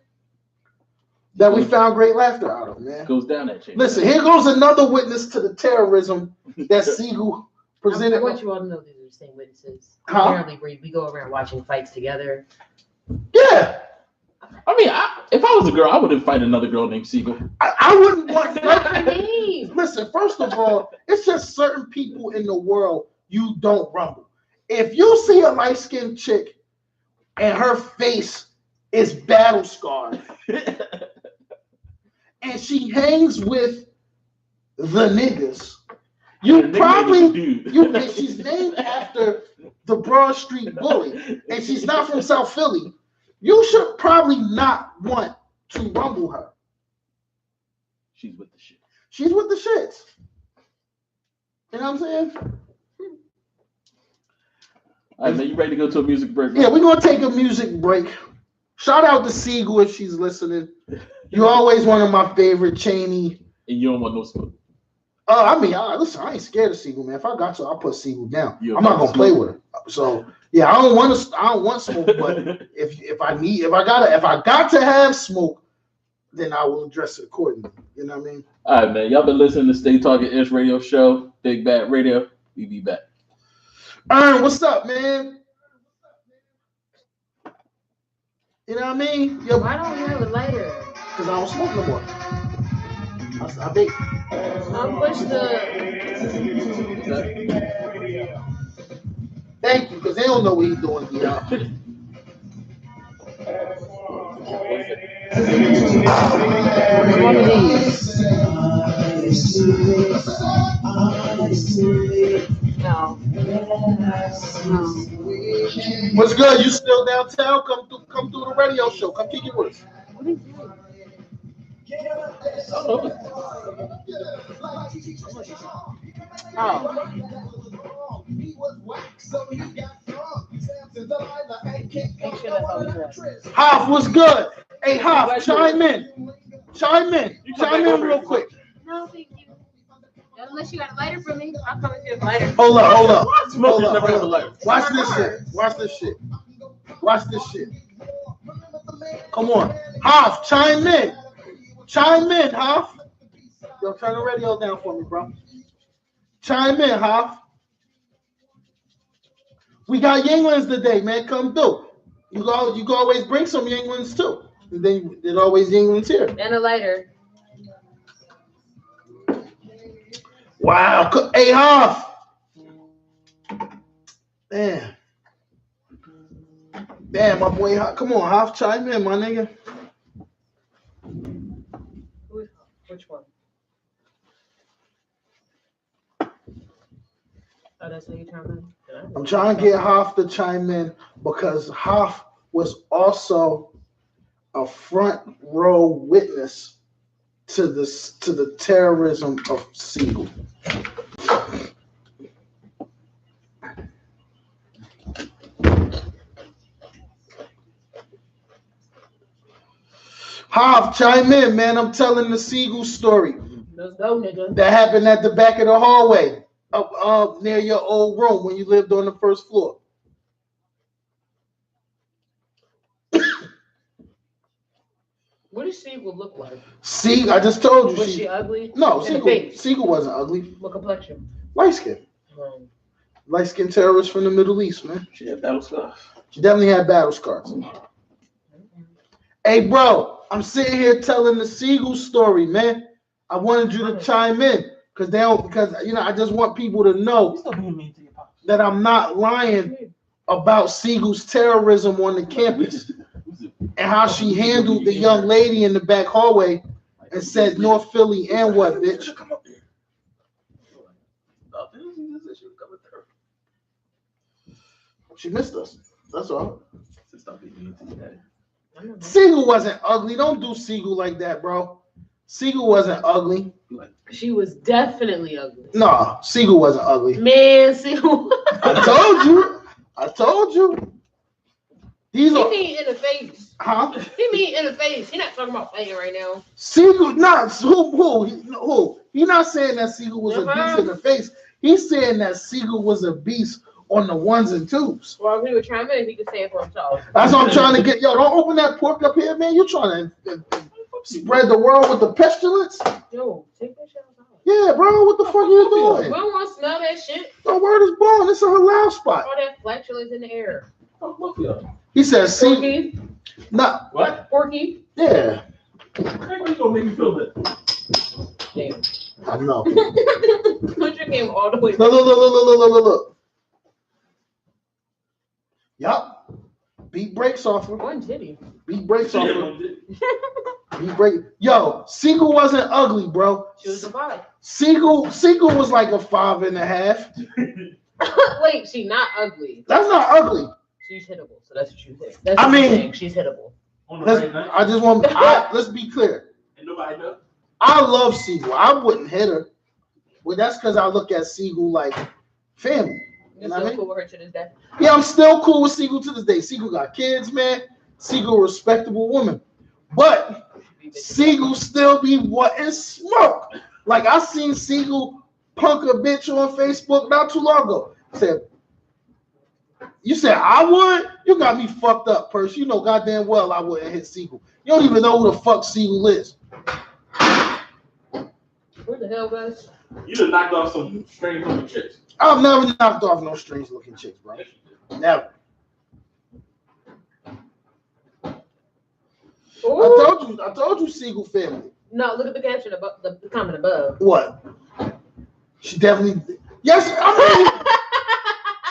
That we found great laughter out of, man. Goes down that chain. Listen, here goes another witness to the terrorism that Siegel presented. I want you all to know these are the same witnesses. Huh? Apparently, we go around watching fights together. Yeah, I mean, if I was a girl, I wouldn't fight another girl named Siegel. I wouldn't want Not my name. Listen, first of all, it's just certain people in the world you don't rumble. If you see a light-skinned chick and her face is battle scarred and she hangs with the niggas, and she's named after the Broad Street Bully, and she's not from South Philly, you should probably not want to rumble her. She's with the shit. She's with the shits. You know what I'm saying? All right, man, you ready to go to a music break? Yeah, we're going to take a music break. Shout out to Siegel if she's listening. You're always one of my favorite, Cheney. And you don't want no smoke. Listen, I ain't scared of Siegel, man. If I got to, I'll put Siegel down. I'm not gonna play with her. So yeah, I don't want smoke. But if I got to have smoke, then I will address it accordingly. You know what I mean? All right, man. Y'all been listening to Stay Talking Ish Radio Show, Big Bad Radio. We be back. What's up, man? You know what I mean? Yo, why don't you have a lighter? Because I don't smoke no more. I vape. I'll push the. Thank you, because they don't know what he's doing here. One of these. No. What's good? You still downtown? Come through the radio show. Come kick it with us. What is that? Oh. Hoff, what's good? Hey, Hoff, chime in. Chime in real quick. No, thank you. Unless you got a lighter for me, I'll come with you a lighter. Hold up. Watch this shit. Watch this shit. Come on. Hoff, chime in. Hoff. Yo, turn the radio down for me, bro. Chime in, Hoff. We got Yinglings today, man. Come through. You can always bring some Yinglings too. And then there's always Yinglings here. And a lighter. Wow. Hey, Hoff. Damn, my boy. Come on, Hoff, chime in, my nigga. Which one? Oh, that's what you're trying to do? I'm trying to get Hoff to chime in because Hoff was also a front row witness to the terrorism of Siegel. Hoff, chime in, man. I'm telling the Siegel story. Let's go, nigga. That happened at the back of the hallway up near your old room when you lived on the first floor. What does Siegel look like? I just told you. Was she ugly? No, Siegel wasn't ugly. What complexion? Light skin. Light skin terrorist from the Middle East, man. She had battle scars. She definitely had battle scars. Hey, bro, I'm sitting here telling the Siegel story, man. I wanted you to chime in because I just want people to know that I'm not lying about Siegel's terrorism on the campus and how she handled the young lady in the back hallway and said North Philly and what, bitch? She missed us. That's all. Siegel wasn't ugly. Don't do Siegel like that, bro. Siegel wasn't ugly. She was definitely ugly. No, Siegel wasn't ugly. Man, Siegel. I told you. He mean in the face. Huh? He mean in the face. He not talking about playing right now. Siegel, who? He not saying that Siegel was a beast in the face. He's saying that Siegel was a beast on the ones and twos. Well, if he was trying to, he could say it for himself. That's what I'm trying to get. Yo, don't open that pork up here, man. You're trying to spread the world with the pestilence. Yo, take that shit out. Yeah, bro. What the fuck are you doing? We don't want to smell that shit. The word is born. It's a halal spot. All that flatulence in the air. He says, Porky. Nah. What? Porky. Yeah. How you gonna make me feel that? Damn. I know. Butcher came all the way. Look. Yup. Beat breaks off her. One titty. Beat breaks off her. Beat break. Yo, Siegel wasn't ugly, bro. She was a 5. Siegel was like a 5.5. Wait, she not ugly. That's not ugly. She's hittable. So that's what you think. That's I what you're mean- saying. She's hittable. On the Let's, right night. I just want. Let's be clear. And nobody knows. I love Siegel. I wouldn't hit her, but that's because I look at Siegel like family. You're know what I still mean? cool with her to this day. Yeah, I'm still cool with Siegel to this day. Siegel got kids, man. Siegel a respectable woman, but Siegel still be wanting smoke. Like I seen Siegel punk a bitch on Facebook not too long ago. You said I would? You got me fucked up, Percy. You know goddamn well I wouldn't hit Siegel. You don't even know who the fuck Siegel is. Where the hell, guys? You just knocked off some strange looking chicks. I've never knocked off no strange looking chicks, bro. Never. Ooh. I told you Siegel family. No, look at the caption above the comment above. What? She definitely. Yes, I mean,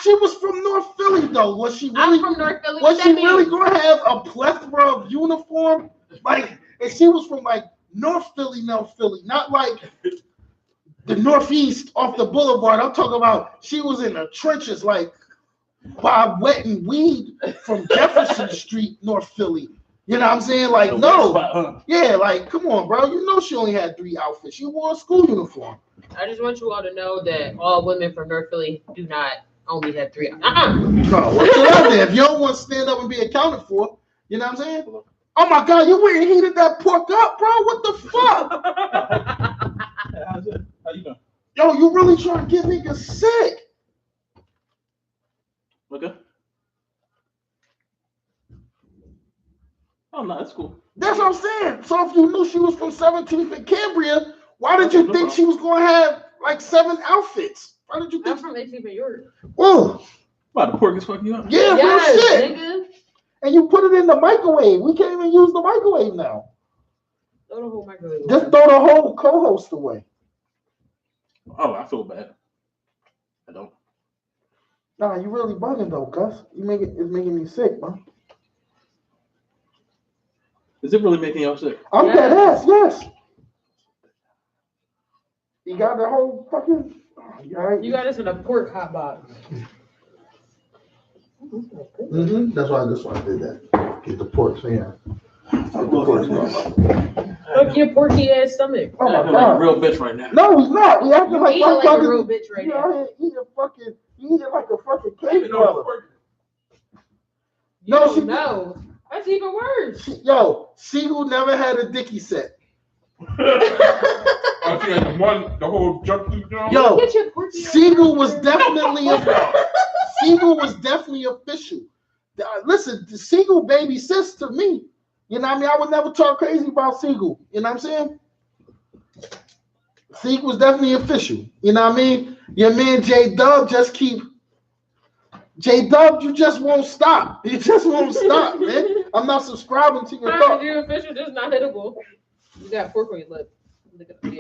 she was from North Philly though. Was she really? I'm from North Philly. Was What she that really mean? gonna have a plethora of uniform? Like, if she was from like North Philly, not like the Northeast off the boulevard. I'm talking about she was in the trenches, like by wetting weed from Jefferson Street, North Philly. You know what I'm saying? Like, no. Yeah, like, come on, bro. You know she only had 3 outfits. She wore a school uniform. I just want you all to know that all women from North Philly do not only have 3. No, what's out there? If you don't want to stand up and be accounted for, you know what I'm saying? Oh my God, you went and heated that pork up, bro. What the fuck? How's it? How you doing? Yo, you really trying to get niggas sick? Okay. Oh no, that's cool. That's what I'm saying. So if you knew she was from 17th and Cambria, why did you think she was going to have like 7 outfits? Why did you I'm think? from 18th New York. Oh, Wow, the pork is fucking you up. yeah, real Yes, shit. nigga. And you put it in the microwave. We can't even use the microwave now. Throw the whole microwave Just away. throw the whole co-host away. Oh, I feel bad. I don't. Nah, you really bugging though, Gus. It's making me sick, man. Is it really making y'all sick? I'm Yes. dead ass, yes. You got the whole fucking. You all right? You got us in a pork hot box. That's why I did that. Get the pork, so yeah. Fuck your porky ass stomach. Oh I'm my acting like a God. real bitch right now. No, he's not. We acting You like eating like a fucking. real bitch right You now. out here eating fucking. You eating like a fucking I cake even know brother. You No, don't she- know. That's even worse. Yo, Siegel never had a dicky set. I see like the whole jumpsuit job. Yo, Get your porky ass Siegel out was there. definitely Siegel was definitely official. Listen, the Siegel baby sis to me. You know what I mean? I would never talk crazy about Siegel. You know what I'm saying? Siegel was definitely official. You know what I mean? Your man J Dub just keep J Dub, you just won't stop. You just won't stop, man. I'm not subscribing to your Fine, thought. you're official, just not hittable. You got pork on your lip. Look at the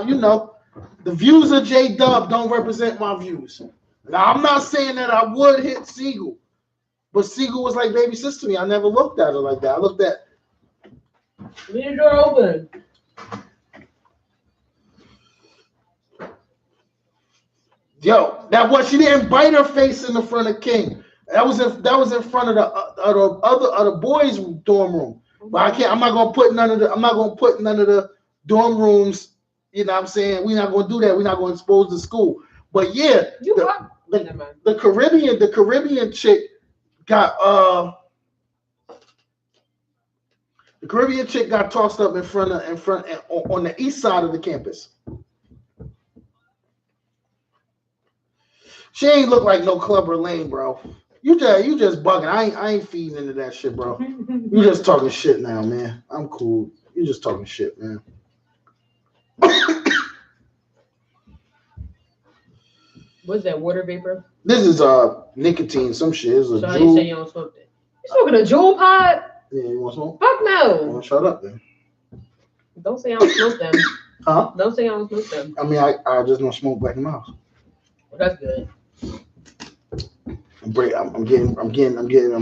You know, the views of J Dub don't represent my views. Now, I'm not saying that I would hit Siegel, but Siegel was like baby sister to me. I never looked at her like that. I looked at. Leave the door open. Yo, that was she didn't bite her face in the front of King. That was in front of the boys' dorm room. But I'm not gonna put none of the dorm rooms. You know what I'm saying? We're not gonna do that. We're not gonna expose the school. But yeah, You the- what? Never mind. the Caribbean chick got tossed up in front on the east side of the campus. She ain't look like no Clubber Lane, bro. You just bugging. I ain't feeding into that shit, bro. You just talking shit now, man. I'm cool. You just talking shit, man. What's that, water vapor? This is nicotine, some shit. It's a So how you say Juul. you don't smoke that? You smoking a Juul pod? Yeah, you want smoke? Fuck no. Well, shut up then. Don't say I don't smoke them. Huh? Don't say I don't smoke them. I mean, I just don't smoke Black and Mouse. Well, that's good. I'm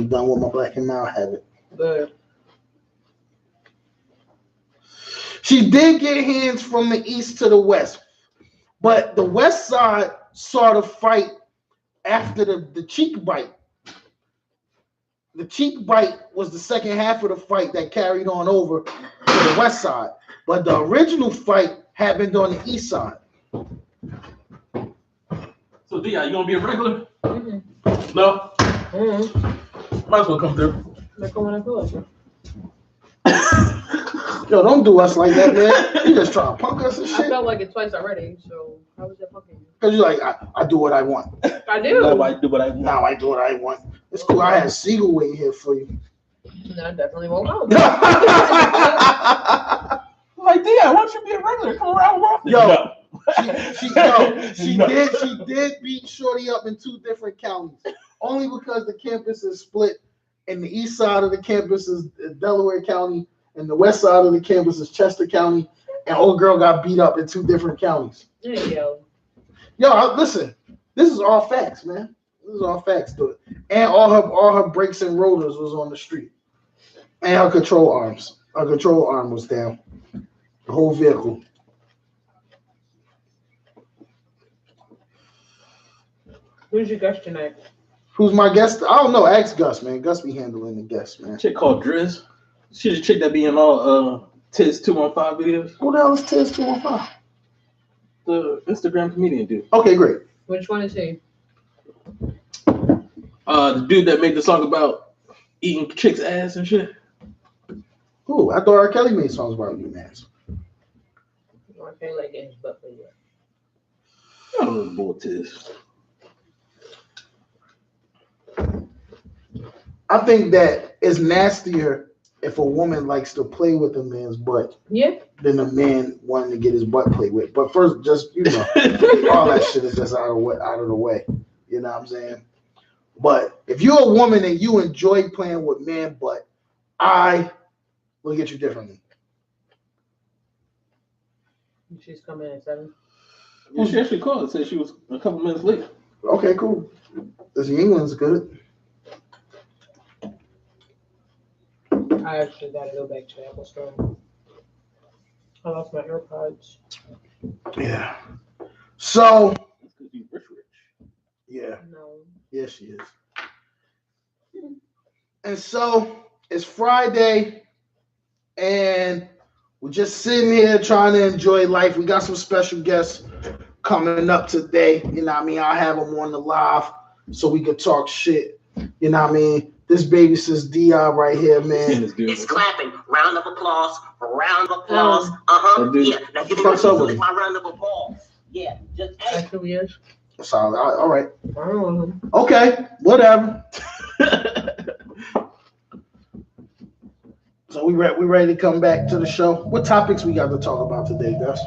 done with my black and mild habit. Good. She did get hands from the east to the west, but the west side saw the fight after the cheek bite. The cheek bite was the second half of the fight that carried on over to the west side, but the original fight happened on the east side. So, Di, you gonna be a regular? Mm-hmm. No? Mm-hmm. Might as well come through. Look when I go. Yo, don't do us like that, man. You just trying to punk us and I shit. felt like it twice already, so how was that fucking? Because you're like, I do what I want. I do. No, I do what I want. Now I do what I want. It's cool. I had Siegel waiting here for you. Then I definitely won't go. Like, Di, why don't you be a regular? Come around more often. Yo. No. She No. did beat Shorty up in 2 different counties. Only because the campus is split, and the east side of the campus is Delaware County, and the west side of the campus is Chester County, and old girl got beat up in 2 different counties. There you go. Yo, listen, this is all facts, man. This is all facts to it. And all her brakes and rotors was on the street. And her control arms. Her control arm was down. The whole vehicle. Who's your guest tonight? Who's my guest? I don't know. Ask Gus, man. Gus be handling the guests, man. Chick called Driz. She's a chick that be in all Tiz 215 videos. Who the hell is Tiz 215? The Instagram comedian dude. Okay, great. Which one is he? The dude that made the song about eating chicks' ass and shit. Who? I thought R. Kelly made songs about you, man. I can't like get his butt played yet. I don't know what bull Tiz. I think that it's nastier if a woman likes to play with a man's butt Yeah. than a man wanting to get his butt played with. But first, just, you know, all that shit is just out of the way. You know what I'm saying? But if you're a woman and you enjoy playing with man butt, I look at you differently. She's coming at 7. Yeah, she actually called and said she was a couple minutes late. Okay, cool. This England's good. I actually gotta go back to Apple Store. I lost my AirPods. Yeah. So, That's because you rich. yeah. No. Yes, she is. And so it's Friday, and we're just sitting here trying to enjoy life. We got some special guests coming up today. You know what I mean? I'll have them on the live so we could talk shit. You know what I mean? This baby says Dion right here, man. It's clapping. Round of applause. Round of applause. Yeah. Now give me my round of applause. Yeah. Just hey. That's who he is. Solid. All right. I don't know him. Okay. Whatever. So we ready to come back to the show? What topics we got to talk about today, Gus?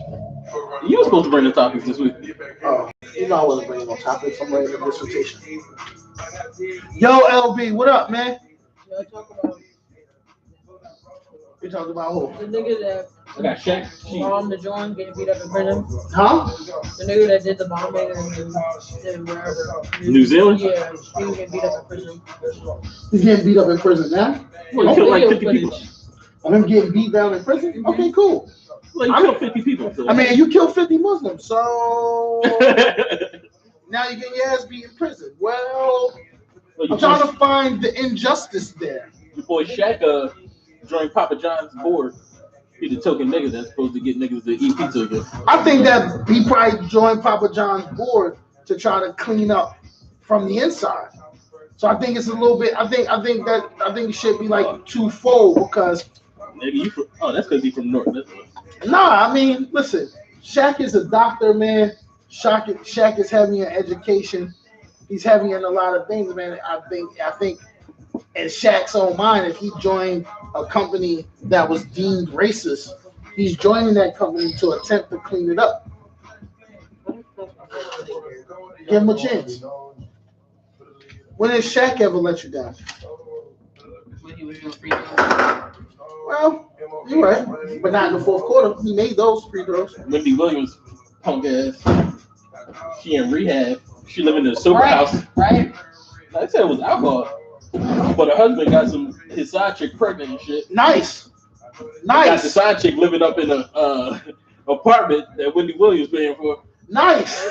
You were supposed to bring the topics this week. Oh, you know I wasn't bringing no topics. I'm writing a dissertation. Yo, LB, what up, man? Y'all talk about We talked about who? the nigga that I got Shaq. bombed the joint, getting beat up in prison. Huh? The nigga that did the bombing in wherever. New Zealand? Yeah, he was getting beat up in prison. He's getting beat up in prison now? Well, you killed like 50 Video people. I'm him getting beat down in prison? Okay, cool. Well, you killed 50 people. So. I mean, you killed 50 Muslims, so now you're getting your ass beat in prison. Well, I'm trying to find the injustice there. Your boy Shaq joined Papa John's board. He the token nigga that's supposed to get niggas to eat pizza again. I think that he probably joined Papa John's board to try to clean up from the inside. So I think it's a little bit. I think it should be like twofold because. Maybe you from? Oh, that's because he's from North. Nah, I mean, listen, Shaq is a doctor, man. Shaq is heavy in education. He's heavy in a lot of things, man. I think in Shaq's own mind, if he joined a company that was deemed racist, he's joining that company to attempt to clean it up. Give him a chance. When did Shaq ever let you down? When he was doing free throws. Well, you're right, but not in the fourth quarter. He made those free throws. Wendy Williams, punk ass. She in rehab. She living in a sober house. Right. I said it was alcohol, but her husband got his side chick pregnant and shit. Nice. Got the side chick living up in a apartment that Wendy Williams paying for. Nice.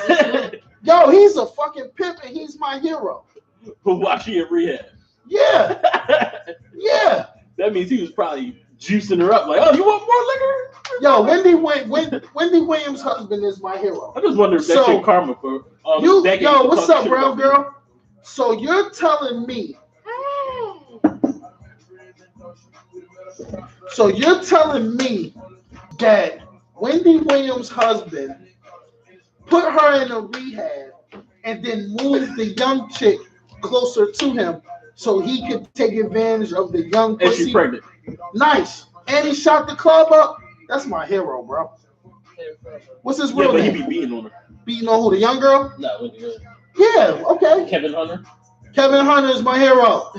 Yo, he's a fucking pimp and he's my hero. While she in rehab. Yeah. Yeah. That means he was probably juicing her up like, oh, you want more liquor? Yo, Wendy Williams' husband is my hero. I just wonder if that shit karma for yo, what's up, brown girl? So you're telling me that Wendy Williams' husband put her in a rehab and then moved the young chick closer to him so he could take advantage of the young pussy. And she's pregnant. Nice. And he shot the club up. That's my hero, bro. What's his real name? He be beating on her. Beating on who? The young girl? No, Wendy Williams. Yeah, okay. Kevin Hunter. Kevin Hunter is my hero.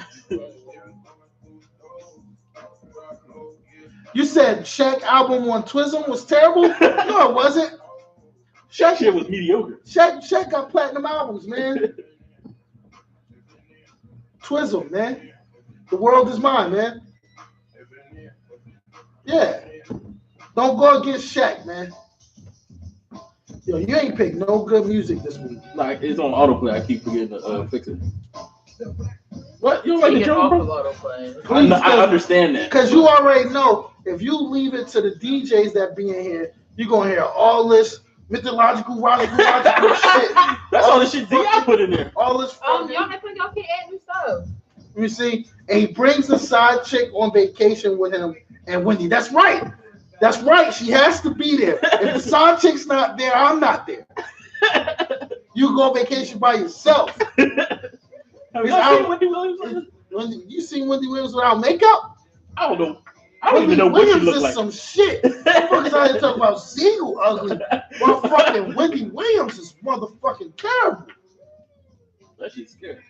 You said Shaq album on Twism was terrible? No, it wasn't. Shaq shit was mediocre. Shaq got platinum albums, man. Twism, man. The world is mine, man. Yeah. Don't go against Shaq, man. Yo, you ain't picked no good music this week. Like, it's on autoplay. I keep forgetting to fix it. What? You don't like the jungle, bro? I understand that. Because you already know if you leave it to the DJs that be in here, you're going to hear all this mythological shit. That's all the shit D.I. put in there. All this y'all can add new stuff. You see? And he brings the side chick on vacation with him and Wendy. That's right. That's right. She has to be there. If the side chick's not there, I'm not there. You go on vacation by yourself. Have you seen Wendy Williams? You seen Wendy Williams without makeup? I don't know. I don't even know what she looks like. Some shit. Motherfuckers out here talking about Siegel ugly. Motherfucking Wendy Williams is motherfucking terrible. That shit's scary.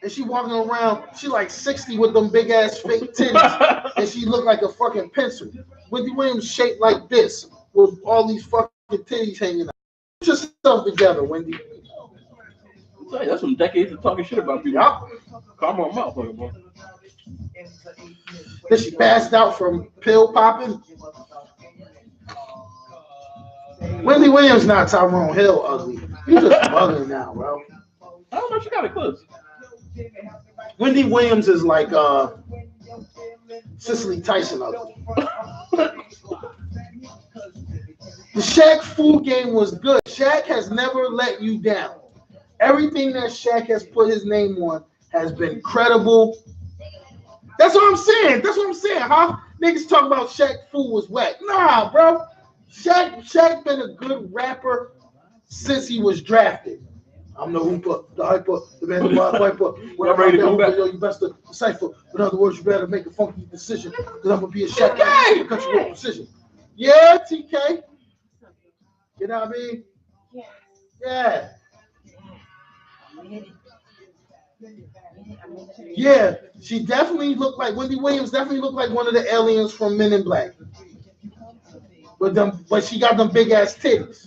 And she walking around, she like 60 with them big ass fake titties, and she look like a fucking pencil. Wendy Williams shaped like this with all these fucking titties hanging out. Put yourself together, Wendy. That's some decades of talking shit about people. Yep. Calm on mouth, boy. Then she passed out from pill popping. Wendy Williams not Tyrone Hill ugly. You just bugging now, bro. I don't know if she got it close. Wendy Williams is like Cicely Tyson ugly. The Shaq Fu game was good. Shaq has never let you down. Everything that Shaq has put his name on has been credible. That's what I'm saying. That's what I'm saying, huh? Niggas talk about Shaq Fu was whack. Nah, bro. Shaq been a good rapper since he was drafted. I'm the hooper, the hyper, the man, the wiper. When I'm ready to come back, yo, you best to decipher. In other words, you better make a funky decision because I'm gonna be a Shaq guy. Country with precision. Yeah, TK. You know what I mean? Yeah. Yeah, she definitely looked like Wendy Williams. Definitely looked like one of the aliens from Men in Black. But she got them big ass titties.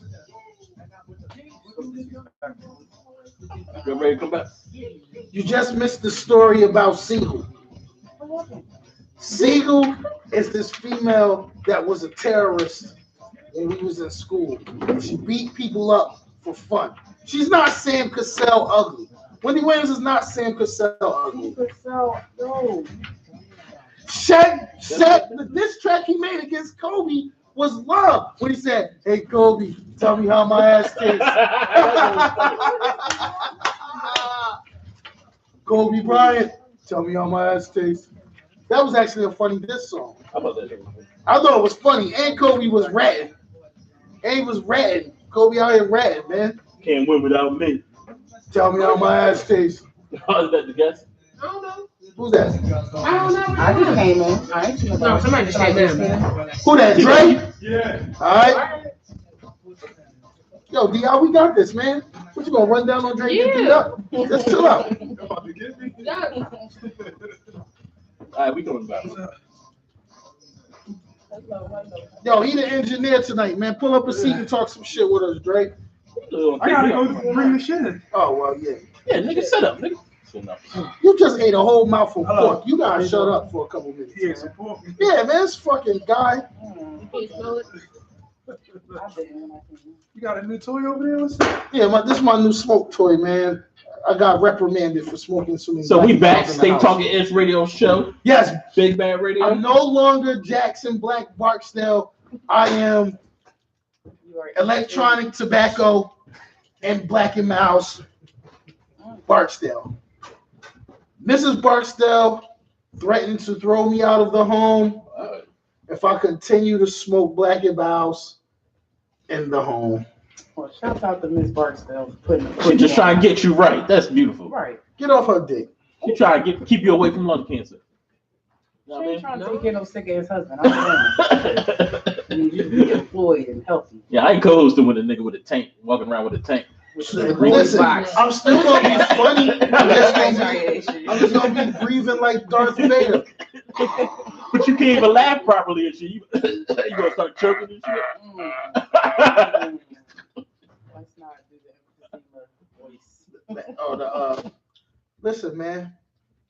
You ready to come back? You just missed the story about Siegel. Siegel is this female that was a terrorist when we was in school. She beat people up for fun. She's not Sam Cassell ugly. Wendy Williams is not Sam Cassell ugly. No. Shaq, the diss track he made against Kobe was love. When he said, "Hey Kobe, tell me how my ass tastes." Kobe Bryant, tell me how my ass tastes. That was actually a funny diss song. How about that? I thought it was funny, and Kobe was ratting. And he was ratting. Kobe out here ratting, man. Can't win without me. Tell me how my ass tastes. How is that the guess? I don't know. Who's that? I don't know. I just came in. I ain't No, somebody just came in. Who that, Dre? Yeah. All right. Yo, D.I., we got this, man. What, you gonna run down on Dre and get beat up? Let's chill out. Yeah. All right, we going back. Yo, he the engineer tonight, man. Pull up a seat and talk some shit with us, Dre. I gotta go bring the shit in. Oh well, yeah. Yeah, nigga, set up, nigga. You just ate a whole mouthful of pork. You gotta shut up for a couple minutes. Yeah, Man. support. Yeah, man, this fucking guy. You can't smell it. You got a new toy over there? What's up? Yeah, this is my new smoke toy, man. I got reprimanded for smoking so many. So we back, in the Stay house. Talking Ish Radio Show. Yes, Big Bad Radio. I'm no longer Jackson Black Barksdale. I am Electronic Tobacco and Black and Mouse Barksdale. Mrs. Barksdale threatened to throw me out of the home if I continue to smoke Black and Mouse in the home. Well, shout out to Miss Barksdale. She just trying to get you right. That's beautiful. Right. Get off her dick. She trying to keep you away from lung cancer. She ain't trying to take care of no sick ass husband. I don't know. You be employed and healthy. Yeah, I ain't co-hosting with a nigga with a tank, walking around with a tank. Listen, I'm still gonna be funny. I'm just gonna be breathing like Darth Vader. But you can't even laugh properly and shit. You gonna start choking and shit. Let's not do that voice. Oh, listen, man.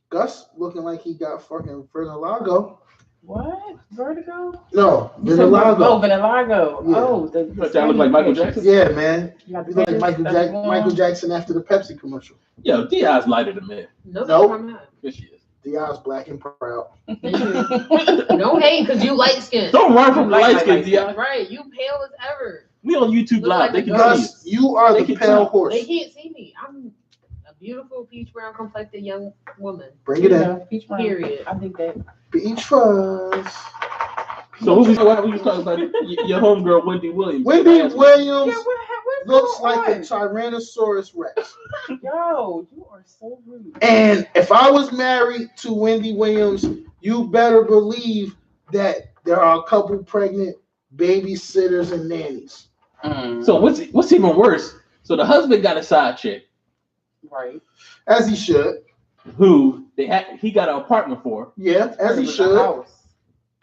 Gus looking like he got fucking Vertilago. What? Vertigo? No, You said Vertilago. Oh, Vitiligo. Yeah. Oh, Does that look like Michael Jackson? Yeah, man. You got He the look like pictures? Michael Jackson after the Pepsi commercial. Yo, D.I.'s lighter than me. Nope. I'm not. Yes, she is. D.I.'s black and proud. No hate, because you light skinned. Don't run from Like light my skin, light D.I. Right, you pale as ever. We on YouTube Look Live. like They a can ghost. see us. Gus, you are They the can pale tell. horse. They can't see me. I'm a beautiful peach brown complected young woman. Bring it in. Yeah, peach brown. Period. I think that. Beach fuzz. So what we was talking about? Your homegirl, Wendy Williams. Wendy Williams Yeah, what's looks going like a on? Tyrannosaurus Rex. Yo, you are so rude. And if I was married to Wendy Williams, you better believe that there are a couple pregnant babysitters and nannies. So what's even worse? So the husband got a side chick Right. As he should. who he got an apartment for. Yeah, as It he was a should. house.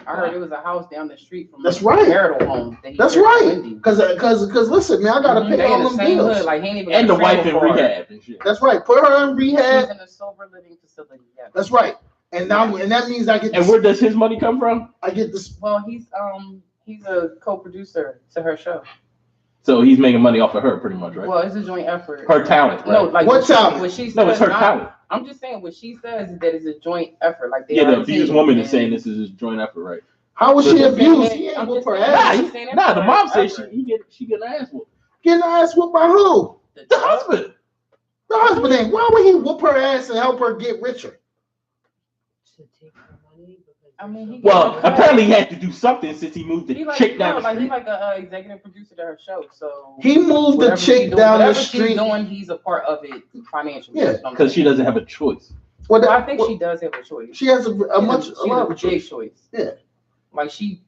I heard it was a house down the street from That's a right. marital home. That he That's shared with right. Wendy. Because listen, man, I gotta Mhm, pay they in all the them same bills. hood. Like he ain't even And the got wife in travel for it. rehab and shit. That's right. Put her in She's rehab. in a sober living facility. Yeah. That's right. And that means I get And this, where does his money come from? I get this. Well, he's a co-producer to her show. So he's making money off of her, pretty much, right? Well, it's a joint effort. Her talent, right? No, like What talent? What she says, No, it's her not- talent. I'm just saying what she says is that it's a joint effort. Like they Yeah, are the a abused team, woman is and- saying this is his joint effort, right? How was So she the- abused? He ain't I'm whoop just her saying- ass. I'm just saying Nah, the mom effort. says she get her ass whooped. Getting her ass whooped by who? The husband. The husband ain't. Why would he whoop her ass and help her get richer? To take her money because I mean, he Well, gave her- apparently he had to do something since he moved the He like, chick down no, the like street. he's like a executive producer to her show. So He moved the whatever she chick do- down the whatever she's street. doing, he's a part of it financially. Yeah, That's what I'm Because she saying. doesn't have a choice. What? Well, I think she does have a choice. She has a She's lot she's of a choice. big choice. Yeah. Like she,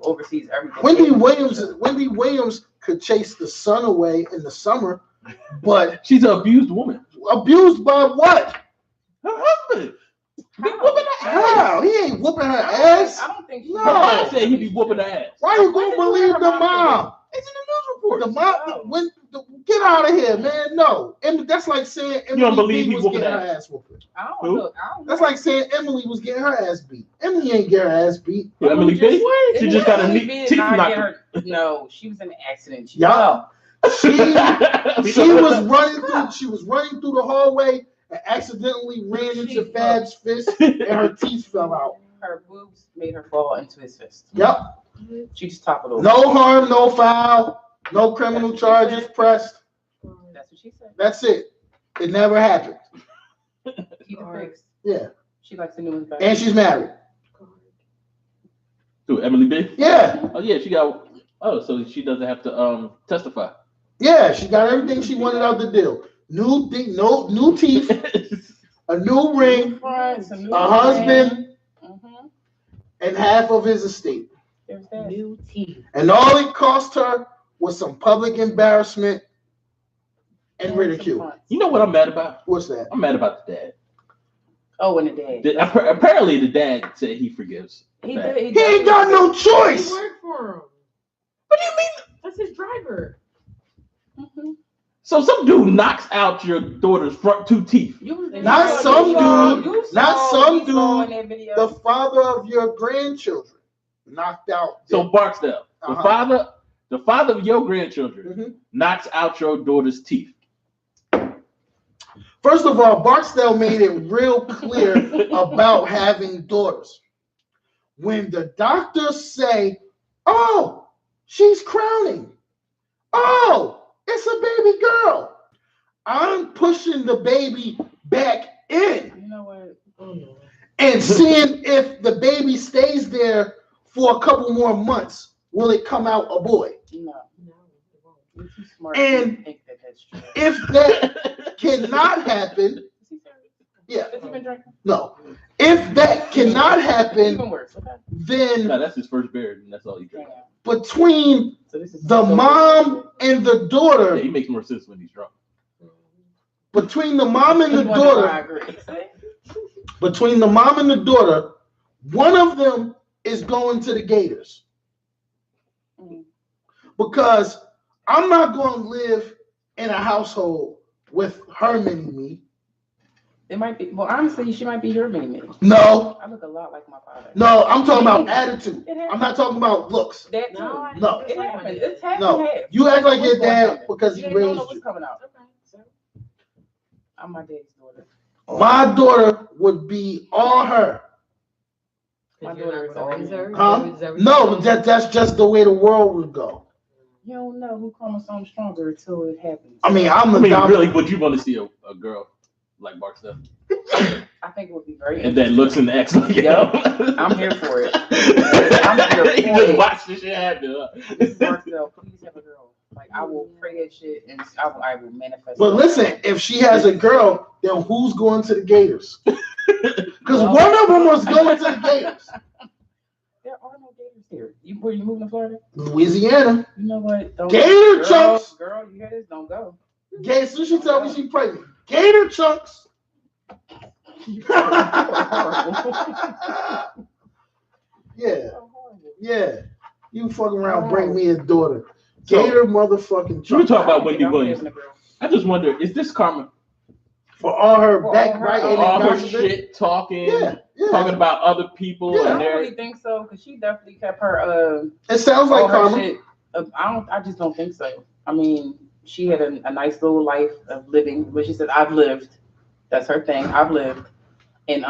oversees everything. Wendy Williams could chase the sun away in the summer, but She's an abused woman. abused by what? Her husband. Be whooping her ass. How? He ain't whooping her ass. I don't think she. No. Her mom said he be whooping her ass. Why you gonna believe the mom? It's in the news report. The mom, get out of here, man. No, and that's like saying Emily don't believe B he was whooping getting her ass? ass whooped. I don't Who? look. I don't That's know. like saying Emily was getting her ass beat. Emily ain't get her ass beat. Who, Emily B? She just got her Emily B teeth did not knocked get out. her. No, she was in an accident. She Yeah. fell. She was running through. She was running through the hallway and accidentally ran into Fab's fist, and her teeth fell out. Her boobs made her fall into his fist. Yep. She just toppled over. No harm, no foul, no criminal charges pressed. That's what she said. That's it. It never happened. Keep it fixed. Yeah. She likes the newest back. And she's married. Who, Emily B? Yeah. Oh yeah, she got. Oh, so she doesn't have to testify. Yeah. She got everything she wanted out the deal. New teeth, a new ring, a husband, and half of his estate. There's that. new teeth. And all it cost her was some public embarrassment and ridicule. You know what I'm mad about? What's that? I'm mad about the dad. Oh, and the dad. Apparently, the dad said he forgives. He Dad. did. He ain't got no He choice. worked for him. What do you mean? That's his driver. So some dude knocks out your daughter's front 2 teeth. Not some dude. The father of your grandchildren knocked out. So Barksdale, the father of your grandchildren knocks out your daughter's teeth. First of all, Barksdale made it real clear about having daughters. When the doctors say, "Oh, she's crowning. Oh, it's a baby girl," I'm pushing the baby back in. You know what? And seeing if the baby stays there for a couple more months, will it come out a boy? No. You're too smart And to think that that's true. if that cannot happen, yeah, Has he been drinking? no. If that cannot happen, Even worse. Okay. then No, that's his first beer, and that's all he drinks. between So this is the mom and the Yeah, daughter, he makes more sense when he's drunk. between the mom and the daughter, between the mom and the daughter, one of them is going to the Gators. Because I'm not going to live in a household with her mini-me. It might be. Well, honestly, she might be your mini-me. No, I look a lot like my father. no, I'm talking about attitude. I'm not talking about looks. That too. No. It happened. It's half No, and half. you act like your What's going dad on? because he You don't know raised what's you. coming out. I'm my dad's daughter. My daughter would be all her. My daughter is all me. Huh? No, that's just the way the world would go. You don't know who chromosome's stronger until it happens. I mean, Really, would you want to see a girl like Barksdale? I think it would be very And then looks in the X like, Yep. I'm here for it. I'm here You for just it. watch this shit happen. This is Barksdale. Please have a girl. Like, I will pray that shit and I will manifest. But listen, if she has a girl, then who's going to the Gators? Because one of them was going to the Gators. There are no Gators here. Were you moving to Florida? Louisiana. You know what? Don't Gator chunks. Girl, you hear this? Don't go. Gay, so she tell me she pregnant. Gator chunks. Yeah. You fucking around, bring me a daughter. Gator motherfucking You chunks. talk about Wendy Williams. I just wonder, is this karma? For all her backbiting All and her gossiping? shit talking, Yeah. talking about other people, Yeah. I and don't their really think so because she definitely kept her It sounds like all her karma. shit. I just don't think so. I mean, she had a nice little life of living, but she said, "I've lived." That's her thing. I've lived, and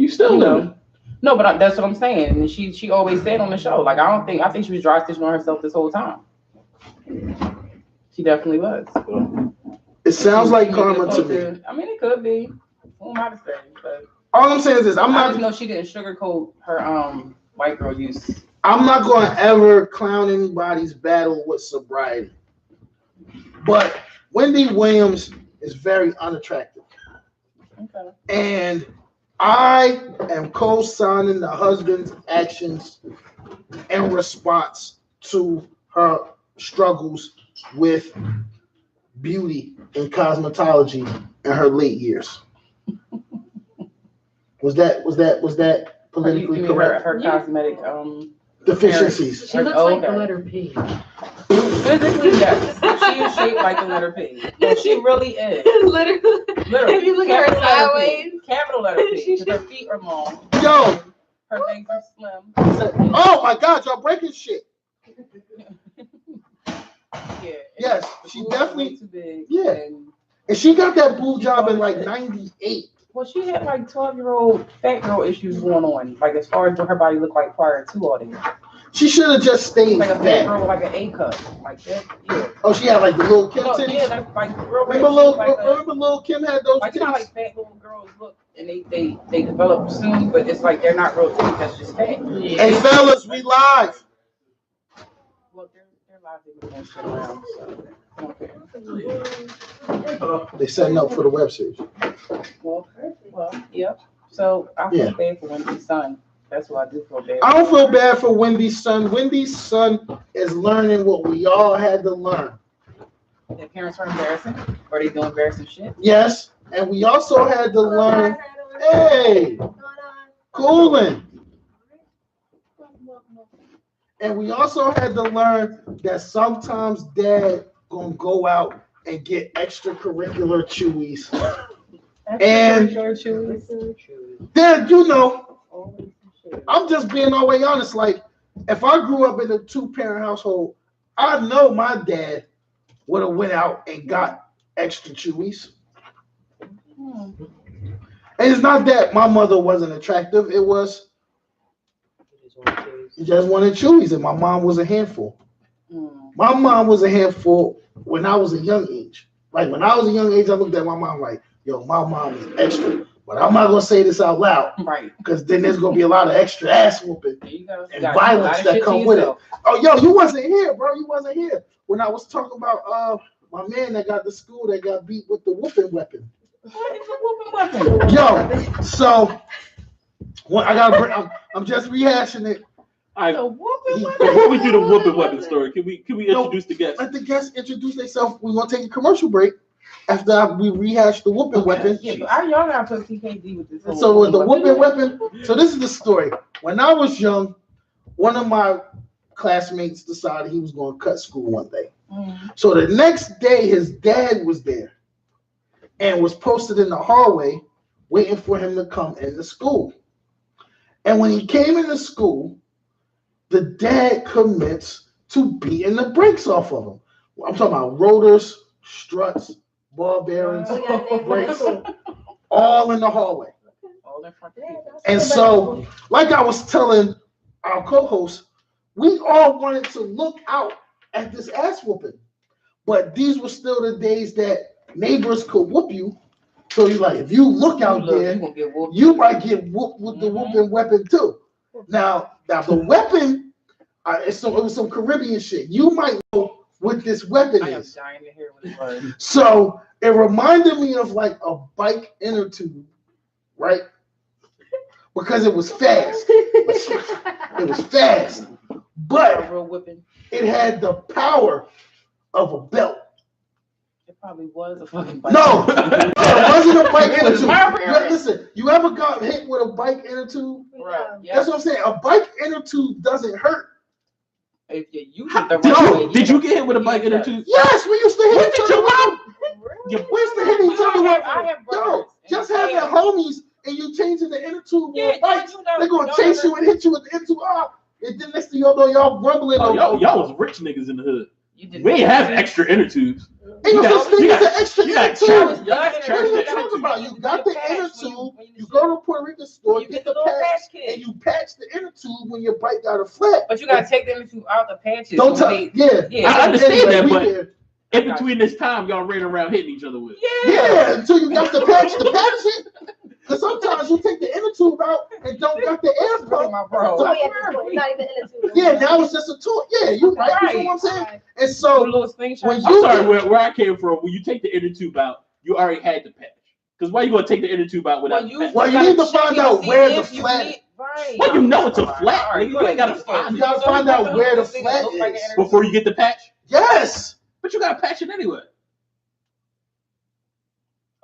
You still living. No, but that's what I'm saying. And she always said on the show, like, I think she was dry stitching on herself this whole time. She definitely was. It sounds like She karma was to me. supposed I mean, it could be. Who am I to say? But All I'm saying is this: I just I'm know she didn't sugarcoat her white girl use. not going to ever clown anybody's battle with sobriety. But Wendy Williams is very unattractive, Okay. and I am co-signing the husband's actions in response to her struggles with beauty and cosmetology in her late years. Was that politically You mean correct? her cosmetic Deficiencies. She looks like the letter P. Physically, yes. She is shaped like the letter P. No, she really is. Literally. Literally. If you look at her Capital letter P. sideways. Capital letter P. Because her feet are long. Yo, Her legs are slim. oh my God, y'all breaking shit. Yeah. Yes, The she boobs are definitely- way too big. Yeah. And, And she got that boob job in like 98. well, she had like 12-year-old fat girl issues going on. Like, as far as what her body looked like prior to all this. She should have just stayed Like a fat fat. girl with like an A cup. Like that. Yeah. Oh, she had like the little Kim No, yeah, titties. that's like real Remember little Kim had those like, you know how, titties? like fat little girls look and they develop soon, but it's like they're not real titties, that's just fat. Hey fellas, we live. Well, they're live, they move that shit around, so I don't care. They setting up for the web series. Well, yep. So I feel Yeah. bad for Wendy's son. That's what I do feel bad. I don't feel bad for Wendy's son. Wendy's son is learning what we all had to learn. Their parents are embarrassing, or they do embarrassing shit. Yes, and we also had to learn. Hey, cooling. And we also had to learn that sometimes dad gonna go out and get extracurricular chewies. And then, you know, I'm just being all the way honest. Like, if I grew up in a 2-parent household, I know my dad would have went out and got extra chewies. And it's not that my mother wasn't attractive. It was just wanted chewies, and my mom was a handful. My mom was a handful when I was a young age. Like, when I was a young age, I looked at my mom like, yo, my mom is extra. But I'm not going to say this out loud. Right. Because then there's going to be a lot of extra ass whooping and violence that come with it. Oh, yo, you wasn't here, bro. You wasn't here. When I was talking about my man that got to school that got beat with the whooping weapon. What is the whooping weapon? Yo, so I got to bring, I'm just rehashing it. Before we do the whooping weapon story, can we introduce the guests? Let the guests introduce themselves. We're going to take a commercial break. After we rehash the whooping weapon. Yeah, but y'all gotta put TKD with this. So with the whooping weapon, so this is the story. When I was young, one of my classmates decided he was going to cut school one day. So the next day, his dad was there and was posted in the hallway waiting for him to come into school. And when he came into school, the dad commits to beating the brakes off of him. I'm talking about rotors, struts, ball bearings, brakes, all in the hallway. And so, like I was telling our co-host, we all wanted to look out at this ass whooping. But these were still the days that neighbors could whoop you. So you're like, if you look out there, you might get whooped with the whooping weapon too. Now the weapon, it was some Caribbean shit. You might know what this weapon is. Dying to hear what it was. So it reminded me of like a bike inner tube, right? Because it was fast. It was fast, but it had the power of a belt. It probably was a fucking bike. No, it wasn't a bike inner tube. Listen, you ever got hit with a bike inner tube? Right. Yeah. That's what I'm saying. A bike inner tube doesn't hurt. If you use it the right way, did you get hit with a bike inner tube? Yes, we used to hit each other up. We used to hit each other up. I have Yo, just having homies and you changing the inner tube with bikes, they're gonna chase you and hit you with the inner tube. And then next thing y'all rumbling. Y'all was rich niggas in the hood. We ain't have extra inner tubes. You got extra inner tube. What are you talking about? You got the inner tube. You go to Puerto Rican store, get the patch, and you patch the inner tube when your bike got a flat. But you gotta take the inner tube out the patches. Don't tell. Yeah. I understand that, but in between this time, y'all ran around hitting each other with. Yeah, until you got the patch it. Because sometimes you take the inner tube out and don't got the air pump. Not even inner tube. Yeah, now it's just a tool. Yeah, you right. You know what I'm saying? Right. And so where I came from, when you take the inner tube out, you already had the patch. Because why you gonna take the inner tube out without the patch? Well, you need to find out where the flat is. Right. Well, you know it's a flat. Right. You ain't gotta find it. You gotta find out where the flat is before you get the patch. Yes, but you gotta patch it anyway.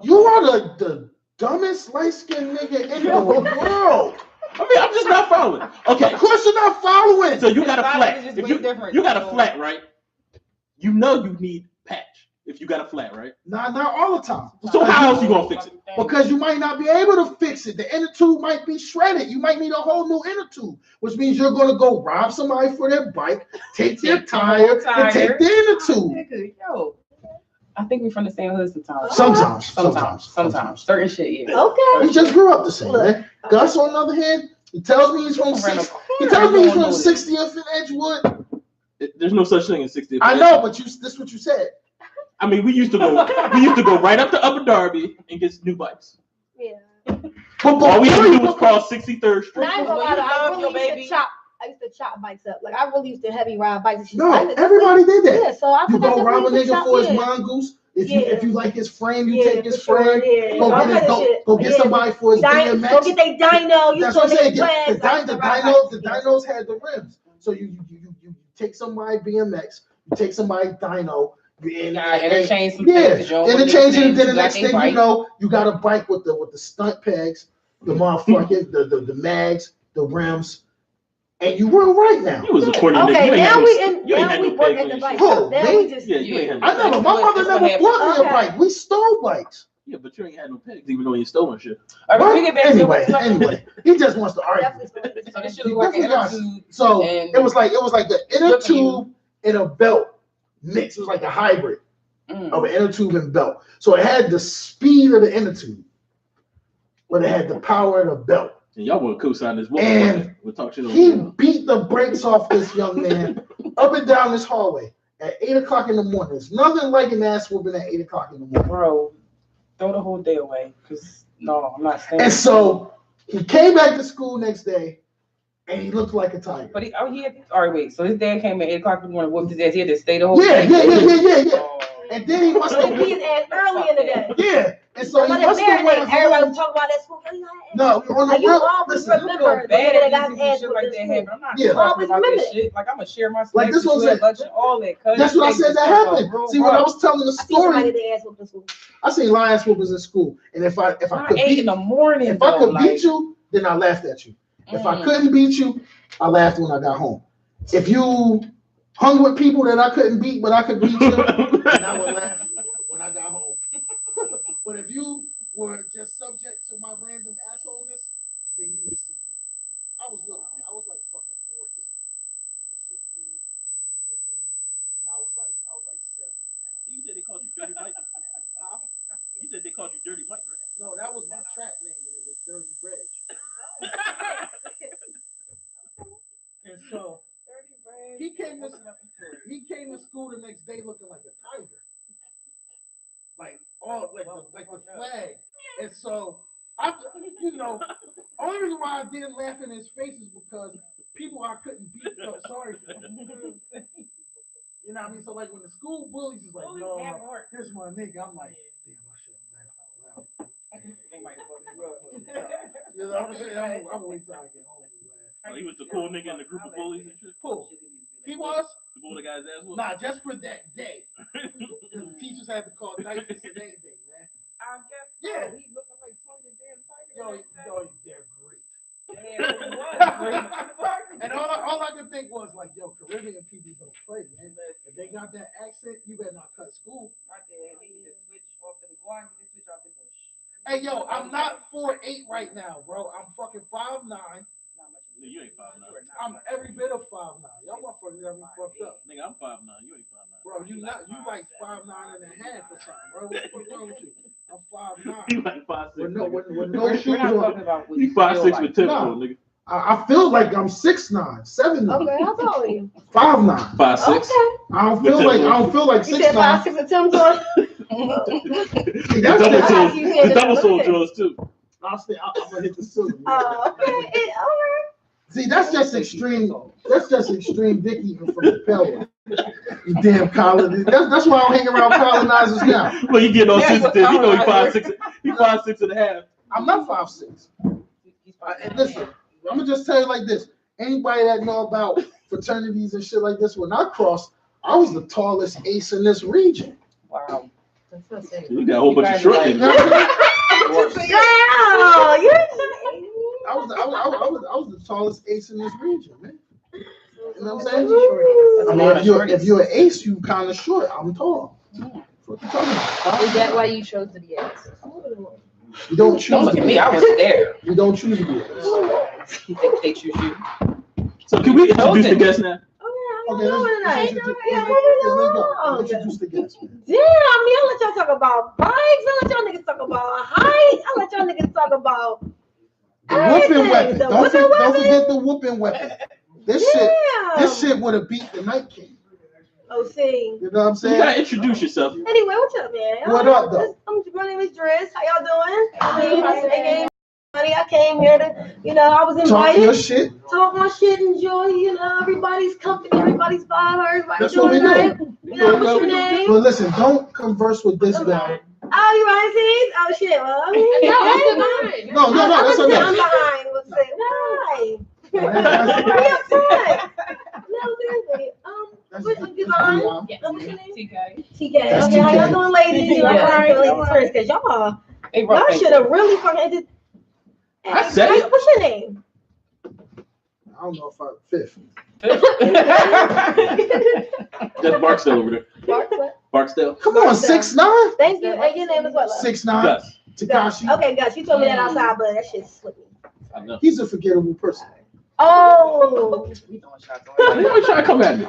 You are the dumbest light-skinned nigga in the world. I mean, I'm just not following. Okay. Of course you're not following. So you got a flat. If you got a flat, right? You know you need patch if you got a flat, right? Not all the time. So how else you gonna fix it? Because you might not be able to fix it. The inner tube might be shredded. You might need a whole new inner tube, which means you're gonna go rob somebody for their bike, take their tire, and take the inner tube. Yo. I think we're from the same hood sometimes. Sometimes. Certain shit, yeah. Okay. We just grew up the same, man. Gus, on the other hand, he tells me he's from 60th and Edgewood. There's no such thing as 60th. I know, but this is what you said. I mean, we used to go right up to Upper Darby and get new bikes. Yeah. All we had to do was cross 63rd Street. I used to chop bikes up. Like I really used to heavy ride bikes. No, everybody did that. Yeah, so I you go rob a nigga for his mongoose. If you like his frame, you take his frame. Go get somebody for his BMX. Go get their dyno. That's what I'm saying. The dynos had the rims. So you take somebody BMX, you take somebody dyno. Interchange some things. Interchange it, and then the next thing you know, you got a bike with the stunt pegs, the motherfucking the mags, the rims. and you weren't right now. You was a corny nigga. Okay, You ain't now had we no- in. you ain't Now had we no work peg at on the your bike shit. shop. Now we me? just. Yeah, you ain't had no I never. My mother never bought me a bike. We stole bikes. Yeah, but you ain't had no pegs, even though you stolen shit. All right, we get back to Anyway, he just wants to argue. So this shit was like an attitude. So and it was like the inner whipping tube and a belt mix. It was like a hybrid of an inner tube and belt. So it had the speed of the inner tube, but it had the power of the belt. And y'all would co-sign this book. And We'll talk shit on he the beat the brakes off this young man up and down this hallway at 8 o'clock in the morning. There's nothing like an ass whooping at 8 o'clock in the morning. Bro, throw the whole day away. Cause no, I'm not staying. And so he came back to school next day, and he looked like a tiger. But he had, all right, wait. So his dad came at 8 o'clock in the morning, whooped his ass. He had to stay the whole Yeah. day. And then he must have His ass early in the day. Yeah. And so he But must have went everybody home. was talking about that school. No, on the Like, you real, always listen, remember Bad that at got these his ass shit whooped like in that school. happen. I'm not Yeah. talking Always about remember this that. shit. Like I'm gonna share my Like, snacks this with was you it. at lunch and all that. That's what I said that happened. See, when I was telling the I see somebody story, get their ass whooped in school. I seen lion whoopers in school, and if I could 8 beat in the morning, if I could though, beat you, then I laughed at you. If I couldn't beat you, I laughed when I got home. If you hung with people that I couldn't beat, but I could beat you, then I would laugh when I got home. But if you were just subject to my random assholeness, then you received it. I was little, man. I was like fucking 4'8" in the 5th grade. And I was like 70 pounds. You said they called you Dirty Mike? You said they called you Dirty Mike, right? No, that was my trap name, and it was Dirty Reg. And so he came to school the next day looking like a tiger, like the flag. And so only reason why I didn't laugh in his face is because people I couldn't beat felt sorry for him. You know what I mean? So like when the school bullies is like, no, here's my nigga, I'm like, damn, I should have laughed out loud. You know what I'm saying? I'm waiting till I get home and laugh. Oh, he was the cool nigga in the group of bullies and shit? Cool. He was? The bully guy's ass was? Nah, just for that day. The teachers had to call diapers and anything, man. I guess. Yeah. He looking like 20 damn Yo, tigers. they're great. Yeah, And all I could think was like, yo, Caribbean people don't play, man. If they got that accent, you better not cut school. Right there, he just switch off the guan, he just switch off the bush. Hey, yo, I'm not 4'8" right now, bro. I'm fucking 5'9". You ain't 5'9". I'm every bit of 5'9". Y'all motherfuckers have me fucked up. Nigga, I'm 5'9". You ain't 5'9". Bro, you like 5'9" and a half or something, bro. What the fuck wrong with you? I'm 5'9". You like 5'6". With no shoes We're not on. talking about what You feel 5'6" like. with 10 No. on, nigga. I feel like I'm 6'9", 7'9", Okay, how tall are you? 5'9". 5'6". Okay. I don't feel like You said 6'9". 5'6" and 10 tall. See, The double that's soul, you said the that. double soul drills too. I'm gonna hit the ceiling. Okay. See, that's just extreme. That's just extreme dick eating from the pellet. You damn colonizers. That's why I don't hang around colonizers now. Well, you get all Yeah, sensitive. You know he colonizer. 5'6". He 5'6" and a half. I'm not 5'6". And listen, I'm gonna just tell you like this. Anybody that know about fraternities and shit like this, when I crossed, I was the tallest ace in this region. Wow. You got a whole bunch of short You know niggas. what I'm saying? Girl, you're I was the tallest ace in this region, man. You know what I'm saying? I mean, if you're an ace, you kind of short. I'm tall. What you talking about? Is that why you chose to be ace? You don't choose. Don't look to at be me, I an was ace. there. You don't choose to be an ace. They choose you. So can we introduce the guest now? Okay, let's introduce the guest. Yeah, I mean, I'll let y'all talk about bikes. I'll let y'all niggas talk about height. I'll let y'all niggas talk about The whooping everything. weapon. The Don't whooping weapon. forget the whooping weapon. This shit would have beat the Night King. Oh, see. You know what I'm You saying? gotta introduce yourself. Anyway, what's up, man? What up, though? My name is Driz. How y'all doing? I came here to, I was Talk your invited. shit. Talk my shit, enjoy, everybody's company, everybody's vibe, everybody's That's what we doing right. do. What's your name? But listen, don't converse with this guy. Oh, you right, see? Oh, shit. Well, I mean, No, that's I'm okay. behind. What's it? Why? That's- Are you upset? No, seriously. That's What's your name? What's your name? TK. TK. That's Okay, how TK. y'all doing, ladies? Yeah. Because y'all Hey, rough should have really fucking. I said it. What's your name? don't know if I fifth. That's Barksdale over there. Barksdale. Come on, 6'9". Thank you. And your name is what? love? 6'9". Gus. Takashi. Okay, Gus, you told me that outside, but that shit slipped me. I know. He's a forgettable person. Oh. We throwing shots They on always try to come at me.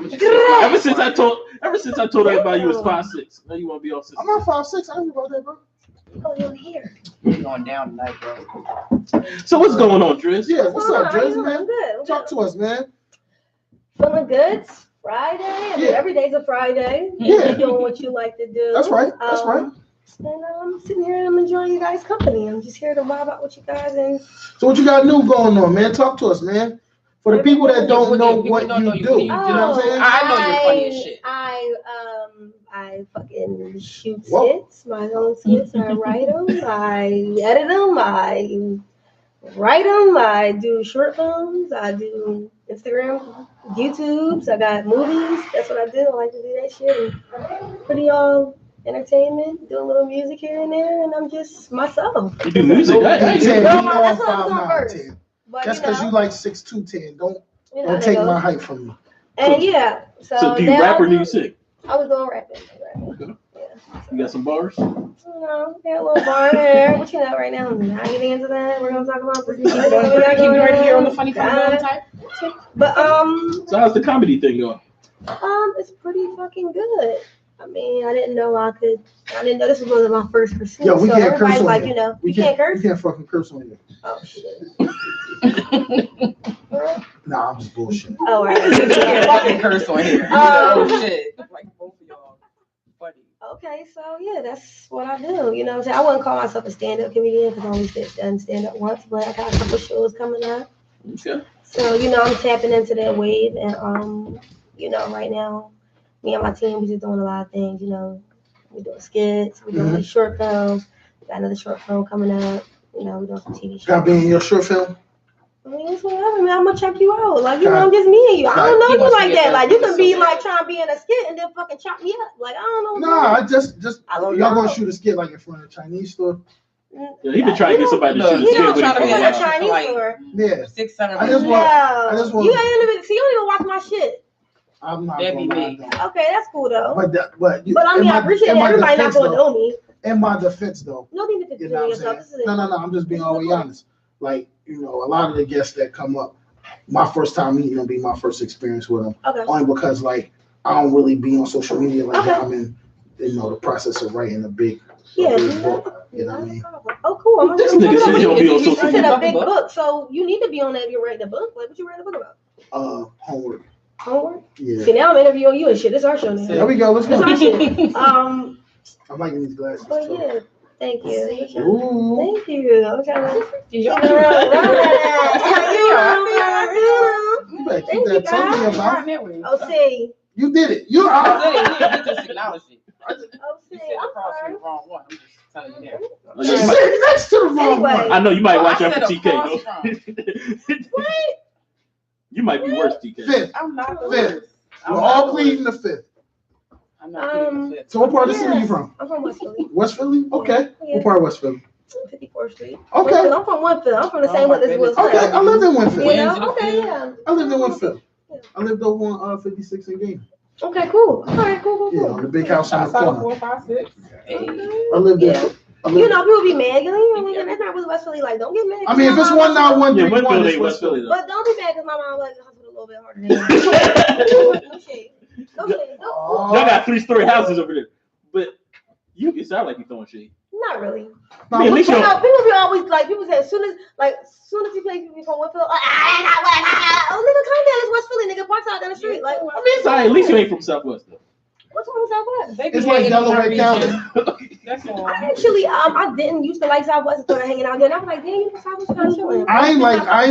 Ever since I told everybody you was 5'6". Now you want to be all 6. I'm not 5'6". I don't know about that, bro. Oh, you're here. We going down tonight, bro. So what's going on, Driz? Yeah, what's up, How you Driz, doing? man? I'm good. I'm Talk good. to us, man. Feeling good. It's Friday. I mean, Yeah. every day's a Friday. Yeah. You're doing what you like to do. That's right. That's right. And I'm sitting here and I'm enjoying you guys' company. I'm just here to vibe out with you guys. And So what you got new going on, man? Talk to us, man. For the people that don't know what you do, you know what I'm saying? I know you're funny as shit. I fucking shoot Whoa. skits, my own skits. I write them. I edit them. I write them. I do short films. I do Instagram, YouTubes. I got movies. That's what I do. I like to do that shit. And pretty entertainment, do a little music here and there, and I'm just myself. You do music? Hey, 10, No, you that's know I'm what I'm doing 5'9", first. 10. But That's because you like 6'2", 10. Don't take my height from me. And yeah, So do you now rap or I do you sing? I was doing rapping. Okay. Yeah. You got some bars? You know, got a little bar there. What you got right now? I'm not getting into that. We're gonna talk about this. Keep it right here on the funny type. But So how's the comedy thing going? it's pretty fucking good. I mean, I didn't know this was one of my first pursuits. Yo, we so can't curse everybody's on like, here. you know, We you can't curse. We can't fucking curse on you. Oh shit. Nah, I'm just bullshit. Oh right. You can't fucking curse on here. Oh shit. Like both of y'all. Funny. Okay, so yeah, that's what I do. You know what I'm saying? I wouldn't call myself a stand-up comedian because I only done stand-up once, but I got a couple shows coming up. Okay. So, you know, I'm tapping into that wave and you know, right now, me and my team, we just doing a lot of things, you know. We're doing skits, we're doing these short films, we got another short film coming up, you know, we're doing some TV shows. Gotta be in your short film. I mean, it's whatever, man. I'm gonna check you out. Like, you know, I'm just me and you. I don't know you like that. Like, you can be like trying to be in a skit and then fucking chop me up. Like, I don't know. Nah, I just I don't y'all know. gonna shoot a skit like in front of a Chinese store. Yeah, he been trying to get somebody to shoot You a skit don't with try him to for be a in a while. Chinese Like, store. Yeah. 600. I just want- You ain't even see. You don't even watch my shit. I'm not That'd be gonna lie, me. though. Okay, that's cool though. But I mean, I appreciate it. Everybody not gonna know me. In my defense, though, No need to you know what I'm yourself. saying? This is No, I'm just being always honest. Like, you know, a lot of the guests that come up, my first time meeting them be my first experience with them. Okay. Only because, like, I don't really be on social media like that. Okay. I'm in, you know, the process of writing a big Yeah. book. You know what I mean? Oh, cool. I'm This nigga said he don't be on social You said media. a big book, so you need to be on that if you're writing a book. Like, what you writing a book about? Homework. Homework? Yeah. See, now I'm interviewing you and shit. This is our show now. There we go. Let's This go. is our shit. I'm liking these glasses. But too. yeah, thank you. Ooh. Thank you. I'm trying to. Y'all You better keep Thank you, that tongue in your guys. mouth. Oh, see. You did it. You are. just acknowledge it. Oh, You see. said I'm the cross sorry. was the wrong one. I'm just telling you that. I know you might- Sit next to the wrong Anyway. one. I know you might watch I out for said TK across though. You might be worse, TK. Fifth. I'm not the Fifth. worst. We're all pleading the fifth. I'm not pleading the fifth. So what part of the city you from? I'm from West Philly. West Philly? Okay. Yeah. What part of West Philly? 54th Street. Okay. I'm from Winfield. I'm from the Oh, same my one as Will goodness. Okay. I lived in Winfield. You know? Okay, yeah. I lived in Winfield. I lived over on 56 in Game. Okay, cool. All right, cool. Yeah, on the big house on the Outside corner. 4, 5, 6. Hey. I lived there. Yeah. I You lived- know, people be mad. You know, that's not really West Philly. Like, don't get mad. I mean, if it's 1913, Yeah, Winfield it's ain't West Philly though. But don't be mad because my mom like to hustle a little bit harder than you. No shade. No shade. Oh. Y'all got 3-story houses over there, but it sound like you throwing shade. Not really. No, I mean, at least You you know, don't- people be always like, people say as soon as you play people from Winfield, like, oh nigga, calm down, it's West Philly, nigga, parks out down the street. Like, I mean, it's all right. At least you ain't from Southwest though. what's wrong with Southwest? They be It's like hanging in Delaware my County. region. That's all. Actually, I didn't used to like Southwest until I hanging out there. And I was like, damn, you from Southwest kind of chilling. I ain't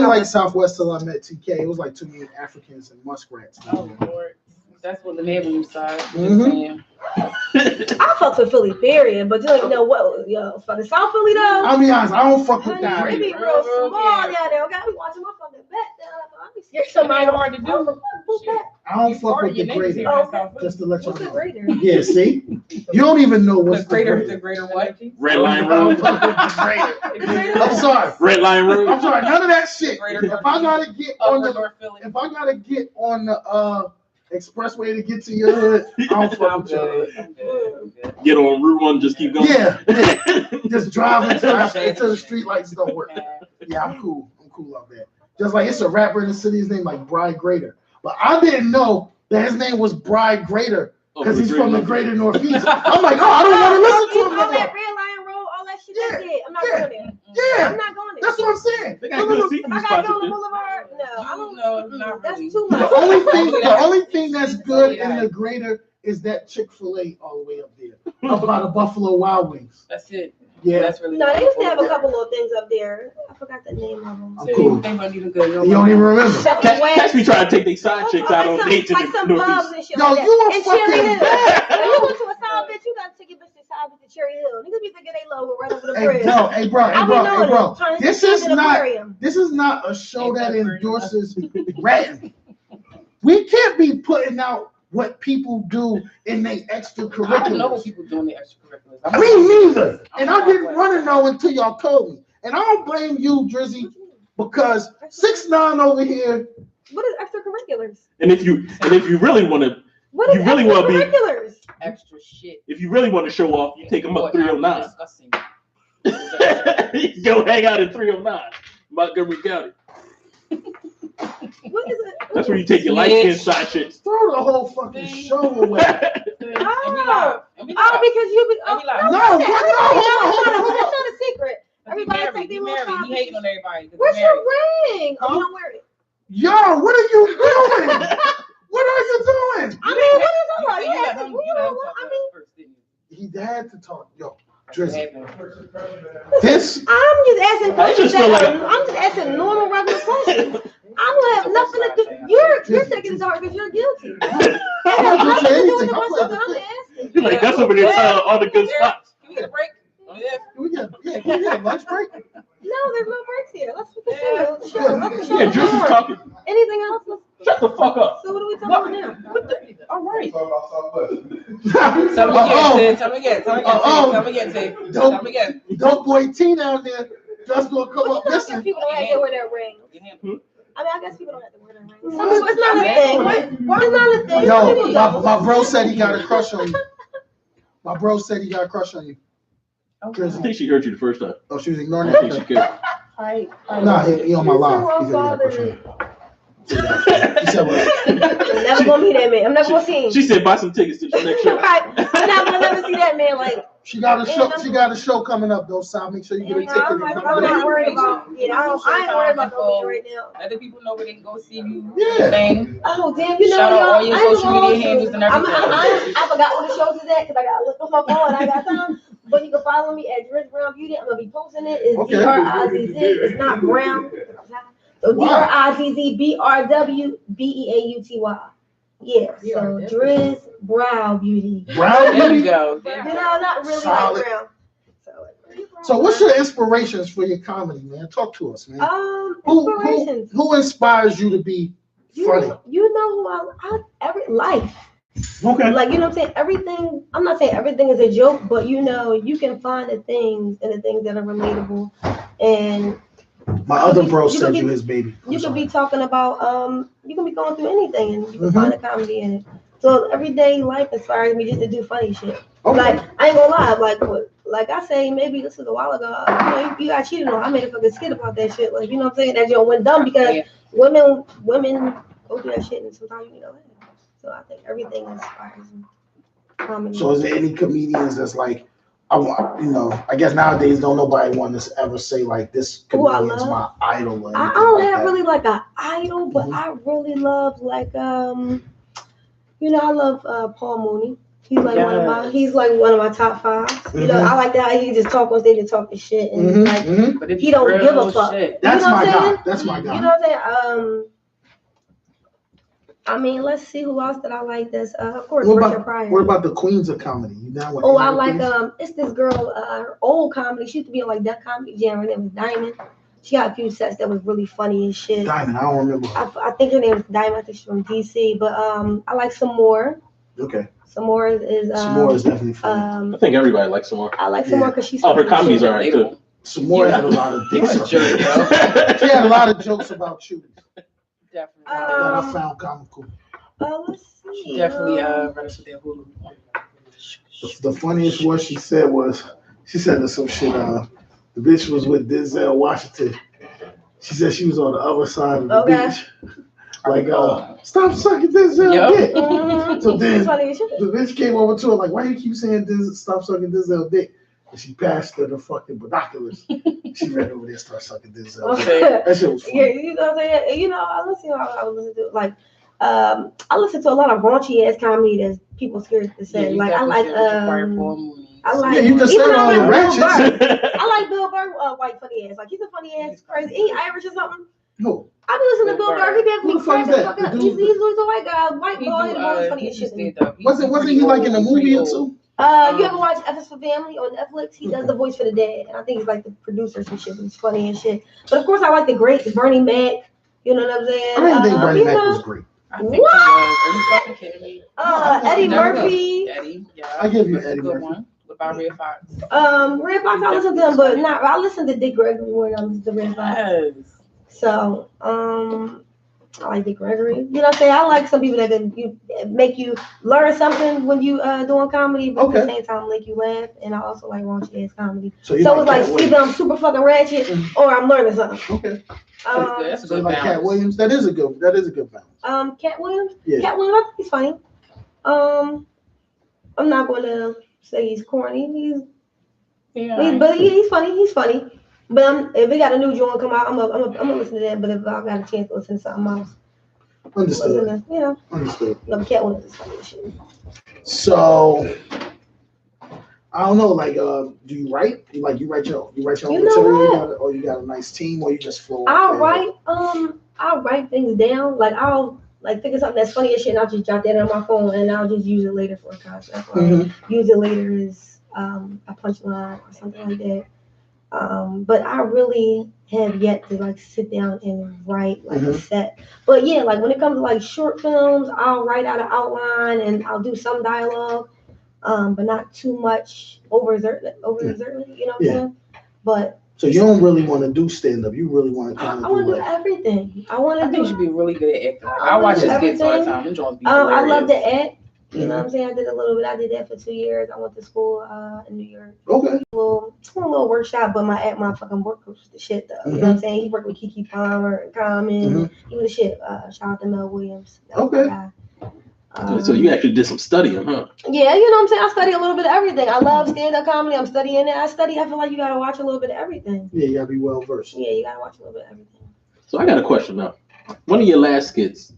like Southwest till I met TK. It was like too many Africans and muskrats. Oh, Lord. That's what the neighborhood side. Mhm. I fuck with Philly, period. But you know what? Yo, fucking South Philly though. I'll be honest, I don't fuck with Honey, the they be greater. real small down there. Okay, I be watching my fucking back down. I be scared somebody Ain't hard to do. Who's that? I don't fuck with the Your neighbors greater. here in South Philly. Just to let y'all What's the know. greater? Yeah, see? You don't even know what's The greater what? Red Line Road. I'm sorry. Red Line Road. I'm sorry. None of that shit. Greater If I gotta get on Upper the, North Philly. if I gotta get on the expressway to get to your hood, I don't fuck I'm with you. good. I'm good. Get on Route 1, just keep going. Yeah, just drive until the street lights don't work. Yeah, I'm cool. I'm cool on that. Just like it's a rapper in the city, his name like Bry Greater, but I didn't know that his name was Bry Greater because he's from the Greater Northeast. I'm like, oh, I don't want to listen to him no All that more. Red Lion Road, all that shit. Yeah, Yeah, I'm not going there. Yeah, I'm not going there. that's what I'm saying. They got good seafood I gotta spots go up to there. Boulevard. No, I don't No, not That's really. too much. The only thing that's good in the Greater is that Chick-fil-A all the way up there, up by the Buffalo Wild Wings. That's it. Yeah, That's really No, they used to have a couple of things up there. I forgot the name of them. I'm cool. They might even good. You don't even remember. Catch me trying to take these side chicks out on dates in like some the pubs Northeast. and shit. Yo, like that. you a And fucking Cherry Hill. bad. When you go to a side bitch, you gotta take your bitch to side bitch to Cherry Hill. Niggas be thinking they logo right over the Hey, bridge. no, hey, bro, I be knowing it, trying to This get is to the not. aquarium. This is not a show that endorses ratting. We can't be putting out what people do in their I don't know what extracurriculars. people do in the extracurriculars. Me neither. And I didn't want to know until y'all told me. And I don't blame you, Drizzy, because 6ix9ine over here. What is extracurriculars? And if you really want to, What is You really wanna be- extracurriculars? Extra shit. if you really want to show off, you take them up Boy, I'm 309. discussing. You go hang out at 309, Montgomery County. What is it? That's where you take your light skin side chicks. Throw the whole fucking show away. Oh, And we oh, live. because you be. And we live. No, No, listen, what? everybody No, knows hold on, it's hold on. not a secret. Everybody He think they married. little He side hating bitch. on everybody. 'cause Where's he your married. ring? Oh, you don't wear it. Yo, what are you doing? What are you doing? I mean, what is all right? You Yeah, let him you know what? talk I mean, first, didn't He you? had to talk. Yo, Drizzy. Listen, This. I'm just asking I questions. just feel I'm just asking normal, regular questions. I don't have nothing to do. You're taking this hard because you're guilty. I have I'm not nothing to saying do with anything. the I'm questions not I'm saying- asking. You're like, that's over there telling all the good spots. Can we get a break? Oh, yeah. Can we get a lunch break? No, there's no breaks here. Let's continue. the show. Let the show Yeah, go Drizzy's on. talking. Anything else? Shut the fuck up. So what are we talking about now? All right. Oh, Tell me again, Sid. Tell me again. Tell me again, Oh. Sid. Tell me again, Sid. Tell me again. Dope boy T down there just gonna come Well, up you know, I guess missing. people don't have to wear their rings. I mean, I guess people don't have to wear their rings. Hmm? Some people, it's not a thing. It's not a thing. Some Yo, people don't. my bro said he got a crush on you. My bro said he got a crush on you. I think she heard you the first time. Oh, she was ignoring I think she that. cared. Nah, he on my live. He said he got a crush on you. He said what? I'm never gonna meet that man. I'm never gonna see him. She said, buy some tickets to the next show. Right. I'm not gonna never see that man. Like, She got a show. She got a show coming up though, so make sure you get a ticket. I'm and come not there. worried about. Yeah, I ain't worried about nobody right now. Other people know where they can go see you. Yeah. Thing. Oh damn, you know Shout out y'all. all your I ain't social gonna media hold handles you. and everything. I forgot what the shows is at because I gotta look on my phone. I got time. But you can follow me at Drizz Brown Beauty. I'm gonna be posting it. It's Okay. DRIZZ. It's not Brown. So Wow. DRIZZ BRWBEAUTY. Yeah. So Drizz Brow Beauty. Brown There you beauty. go. You know, not really Solid. like brown. So what's your inspirations for your comedy, man? Talk to us, man. Inspirations. Who inspires you to be funny? You know who I every life. Okay. Like, you know what I'm saying? Everything, I'm not saying everything is a joke, but you know, you can find the things and the things that are relatable. And My other bro You said can you be- his baby. you can be talking about, you can be going through anything and you can Mhm. find a comedy in it. So everyday life inspires me just to do funny shit. Okay. Like, I ain't gonna lie, like I say, maybe this was a while ago, you know, you got cheated on. I made a fucking skit about that shit. Like, you know what I'm saying? That joke went dumb because Yeah. women go through that shit and sometimes you know that. So I think everything inspires me. Comedy. So is there any comedians that's like, I want, you know, I guess nowadays don't nobody want to ever say like this Who I comedian's my love? idol. Or I anything don't like have that. really like an idol, but Mhm. I really love like you know, I love Paul Mooney. He's like one of my top five. You know, Mhm. I like that how he just talk on stage and talk his shit and Mhm, like mhm. But it's he don't real give a fuck. shit. That's you know my what I'm guy. saying? That's my guy. You know what I'm saying? I mean, let's see who else that I like. That's of course What Richard about, Pryor. what about the queens of comedy? You down with Oh, any I of the like queens? it's this girl, her old comedy. She used to be on like Def Comedy Jam. Her name was Diamond. She got a few sets that was really funny and shit. Diamond. I don't remember. I think her name is Diamond. I think she's from DC. But I like some more. Okay. Samora is Samora is definitely funny. I think everybody likes Samora. I like Samora because she's her comedies are right too. Samora had a lot of dicks. You're a jerk, yo. She had a lot of jokes about shoes Definitely. that I found comical. Let's see. Definitely runs with that Hulu. The funniest one she said was, she said to some shit, the bitch was with Denzel Washington. She said she was on the other side of the beach. Like, stop sucking Denzel dick. So then the bitch came over to her like, why you keep saying stop sucking Denzel dick? And she passed her the fucking binoculars. She ran over there and started sucking Denzel dick. That shit was funny. Yeah, you know what I'm saying? You know, I listen to like I listen to a lot of raunchy ass comedy that people scared to say. Like I like yeah, you can say all the ratchets. I like Bill Burr, white funny ass. Like he's a funny ass, crazy. He Irish or something. No. I be listening to Bill Burr. He gave me cracking the fuck up. He's a white guy, white boy. He's always funny as shit. Wasn't he like in a movie or two? You ever watch F is for Family on Netflix? He does the voice for the dad, and I think he's like the producer and shit. But he's funny and shit. But of course, I like the greats, Bernie Mac. You know what I'm saying? I didn't think Bernie Mac was great. What? Eddie Murphy. Eddie, yeah. I give you Eddie Murphy. One. What about Red Fox? Red Fox, I listen to him, but not. I listen to Dick Gregory when I listen to Red Fox. Yes. So, I like Dick Gregory. You know what I'm saying? I like some people that can make you learn something when you doing comedy, but at the same time make you laugh. And I also like raunchy ass comedy. So it's like either I'm super fucking ratchet or I'm learning something. Okay. That's a good like Cat Williams. That is a good balance. Cat Williams. Yeah. Cat Williams, I think he's funny. I'm not going to say he's corny. But he's funny. He's funny. But if we got a new joint come out, I'm gonna listen to that. But if I got a chance to listen to something else, understood. Understood. No, Cat Williams is funny as shit. So I don't know. Like, do you write? You write your own material, or you got a nice team, or you just flow? I'll write things down. Like I'll think of something that's funny as shit, and I'll just jot that on my phone, and I'll just use it later for a concept. Use it later as a punchline or something like that. But I really have yet to sit down and write a set. But yeah, when it comes to short films, I'll write out an outline and I'll do some dialogue, but not too much overexertly, you know what I'm saying? But so you don't really want to do stand up. You really want to I want to do everything. I think you should be really good at acting. I watch his skits all the time. I love to act. You know what I'm saying? I did a little bit. I did that for 2 years. I went to school in New York. Okay. A little workshop, but my fucking work coach was the shit though. You know what I'm saying? He worked with Keke Palmer and Common. He was the shit. Shout out to Mel Williams. Okay. So you actually did some studying, huh? Yeah, you know what I'm saying? I study a little bit of everything. I love stand-up comedy. I'm studying it. I feel like you gotta watch a little bit of everything. Yeah, you gotta be well versed. Yeah, you gotta watch a little bit of everything. So I got a question now. One of your last skits,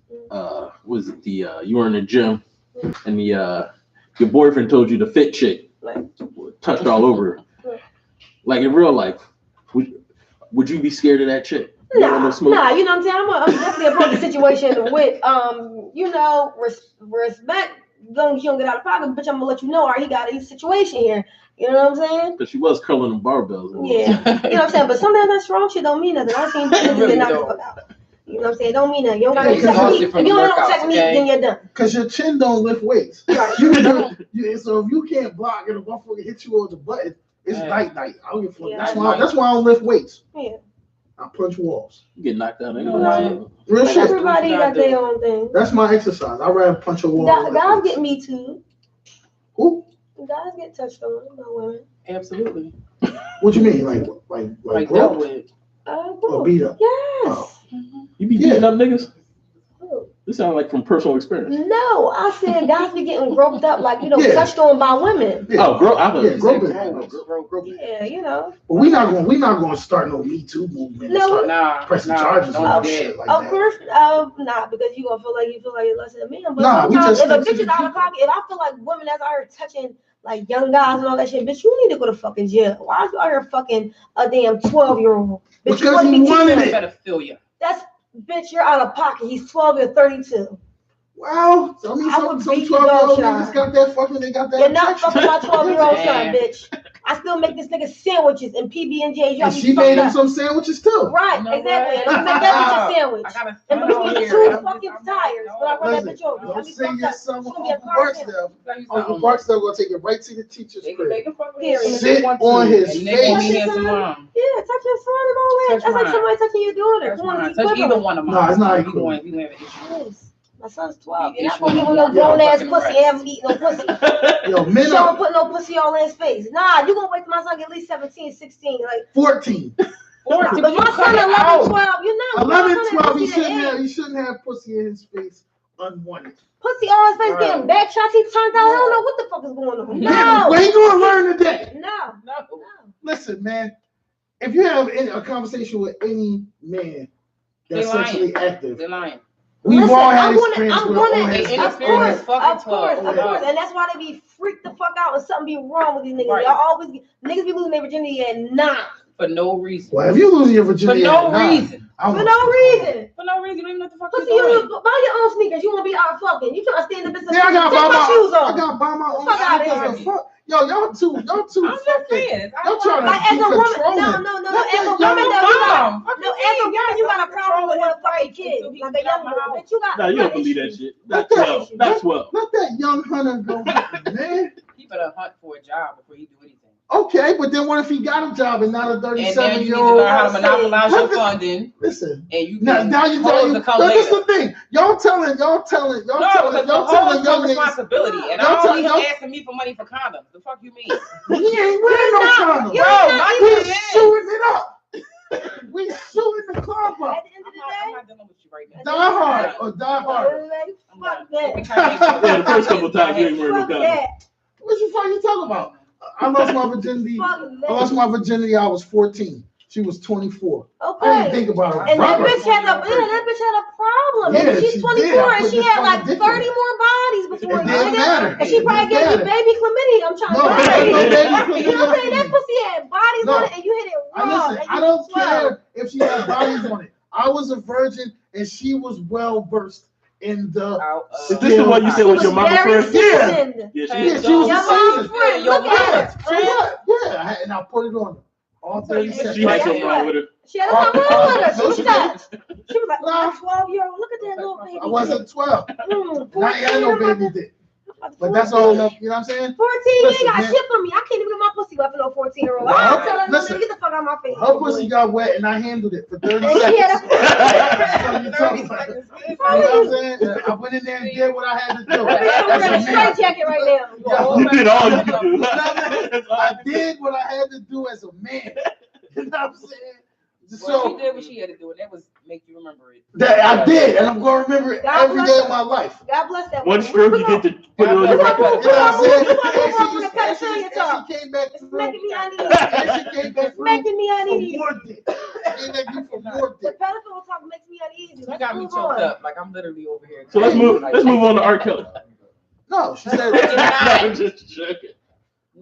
was it the you were in the gym and the your boyfriend told you the fit chick touched all over her. Like in real life, would you be scared of that chick? Nah, you know what I'm saying? I'm definitely approach the situation with respect. You don't get out of pocket, bitch. I'm gonna let you know, he got a situation here. You know what I'm saying? But she was curling them barbells. Yeah, you know what I'm saying. But sometimes that strong shit don't mean nothing. I seen bitches that knock the fuck out. You know what I'm saying? It don't mean nothing. You don't gotta check me. If you don't check me, then you're done. Cause your chin don't lift weights. Right. So if you can't block and a motherfucker hit you on the button, it's night. I don't give a fuck. That's why I don't lift weights. Yeah. I punch walls. You get knocked out anyway. Real shit. Everybody got their own thing. That's my exercise. I rather punch a wall. Guys get me too. Who? Guys get touched on by women. Absolutely. What you mean? Like dealt with? Or beat up? Yes. Oh. You be beating up niggas? This sounds like from personal experience. No, I said guys be getting groped up, touched on by women. Yeah. Oh, groping. Yeah, you know. But we not going to start no Me Too movement. No, pressing charges on shit like that. Of course, not because you gonna feel like you're less than a man. But sometimes if a bitch is out of pocket, if I feel like women that's out here touching young guys and all that shit, bitch, you need to go to fucking jail. Why are you out here fucking a damn 12-year-old? Bitch, because he wanted it. Pedophilia. That's bitch, you're out of pocket. He's 12 or 32. Well, some 12-year-old niggas got that fucking. They got that. You're not fucking my 12-year-old son, bitch. I still make this nigga sandwiches and PB&J. And she made him some sandwiches too. Right, You know exactly. what? And I'm make that bitch a sandwich. I got a And son between over the here. two I'm fucking just- tires, but I run that Listen, bitch over. don't I be send fucked your up. son She with gonna be a Uncle car Barksdale. Tell you Uncle something. Barksdale gonna take it right to the teacher's They crib. can fuck with Period. you if Sit they want on to. his And they gonna be face. handsome mom. Yeah, touch your son and all that. Touch That's like mine. somebody touching your daughter. Touch Come on, mine. be Touch either equivalent. one of mine. No, it's not You equivalent. going, we gonna have an issue. Yes. My son's 12. You're Yeah, not gonna give him yeah, no grown ass fucking pussy rest. and have him eat no pussy. Yo, men She are don't put no pussy all in his face. Nah, you gonna wait till my son get at least 17, 16. Like, 14. Or but you my cut son it 11, out. 12, you're not. 11, My son 12, he is pussy shouldn't to have. age. He shouldn't have pussy in his face unwanted. Pussy all his face Right. getting back shots. He turned out. I don't know what the fuck is going on. Yeah, No. what he gonna learn today? No. No. Listen, man. If you have a conversation with any man that's They lying. sexually active, They're lying. we've Listen, all had I'm gonna- experience I'm with gonna- all They his interfere with fucking Of 12. course, and that's why they be freaked the fuck out and something be wrong with these niggas. Right. Y'all always niggas be losing their virginity at 9 For no reason. Well, if you losing your For virginity no at 9, reason. I for want no to- reason. For no reason. You don't even know what the fuck Pussy, you're you doing. buy your own sneakers. You wanna be out fucking. You trying to stay in the business? Yeah, I gotta Take buy my shoes my. I on. gotta buy my own Fuck outta sneakers. here. Fuck. Yo, y'all two I'm just fucking. saying. Y'all trying to Like, as keep a woman, controlling. no. Let As a that woman, young though, you got Mom, no. As a woman, you got a problem with a fucking kid, Until he like a get out young my woman. house. Bitch, you got. No, you don't believe that shit. That's 12. That's 12. Let that young hunter go, man. He better hunt for a job before he do anything. Okay, but then what if he got a job and not a And now 37 you need year to old? learn how to monopolize your Listen. funding, Listen. and you Now, can now you hoes tell to come no, this later. the thing. Y'all telling, No, because the y'all hoes telling come young niggas. responsibility, and Y'all I tell- don't need him y'all- asking me for money for condoms. The fuck you mean? We ain't wearing no condom. You're Bro, not my We kid is. shooting it up. We shooting the club up. At the end of I'm the not dealing with you right now. Die hard or die hard. day, I'm fuck done. that. Yeah, the first couple times you ain't wearing no Fuck condom. that. What the fuck you talking about? I lost my virginity. Fuck I lost that. my virginity. I was 14. She was 24. I didn't Okay. think about it. And that Robert. bitch had a problem. Yeah, And she's she 24 did. I and put she this had like fucking 30 dick more bodies before It you. didn't matter. And she probably It gave didn't you matter. baby chlamydia. I'm trying No, to there tell ain't you. no baby You know what I'm chlamydia saying? That for me. pussy had bodies No. on it and you hit it raw. Listen, and I you don't 12. care if she had bodies on it. I was a virgin and she was well versed in the. Is this the one you said She was your mama very friend? Yeah. seasoned. Yeah, Hey, Yeah, she was Your a mom's seasoned. friend. Your Look at her. mama's So friend. what? Yeah, and I put it on her. All 30 She seconds. She had Guess something wrong with her. She had something wrong with her. She No, was she like, she was like, Nah. 12-year-old. Look at that little baby. I wasn't 12. dick. And I ain't had no baby dick. But that's all enough, you know what I'm saying? 14, you Listen, ain't got man. shit for me. I can't even get my pussy up for no 14-year-old. Well, I'm telling her, listen. get the fuck out of my face. Her pussy got wet and I handled it for 30 And she seconds. had That's what you 30 talking about. seconds. You know what I'm saying? I went in there and did what I had to do. I'm wearing a That's a straight man. jacket right now. Yeah. You did all you could do. That's all I you could do. did what I had to do as a man. You know what I'm saying? Well, she So did what she had to do, and that was make you remember it. that I did, and I'm gonna remember it God every bless day her. of my life. God bless that One woman. stroke you get to put it on your We're record. gonna You know what I'm saying? We're gonna And move on from the she pedophilia talk. came back It's through. making me uneasy. And she came back It's through making me for uneasy. more dick. Came back through for more The dick. pedophile talk makes me uneasy. You Let's got me move choked on. up. Like I'm literally over here. So let's move on to R. Kelly. No, she said. No, I'm just joking.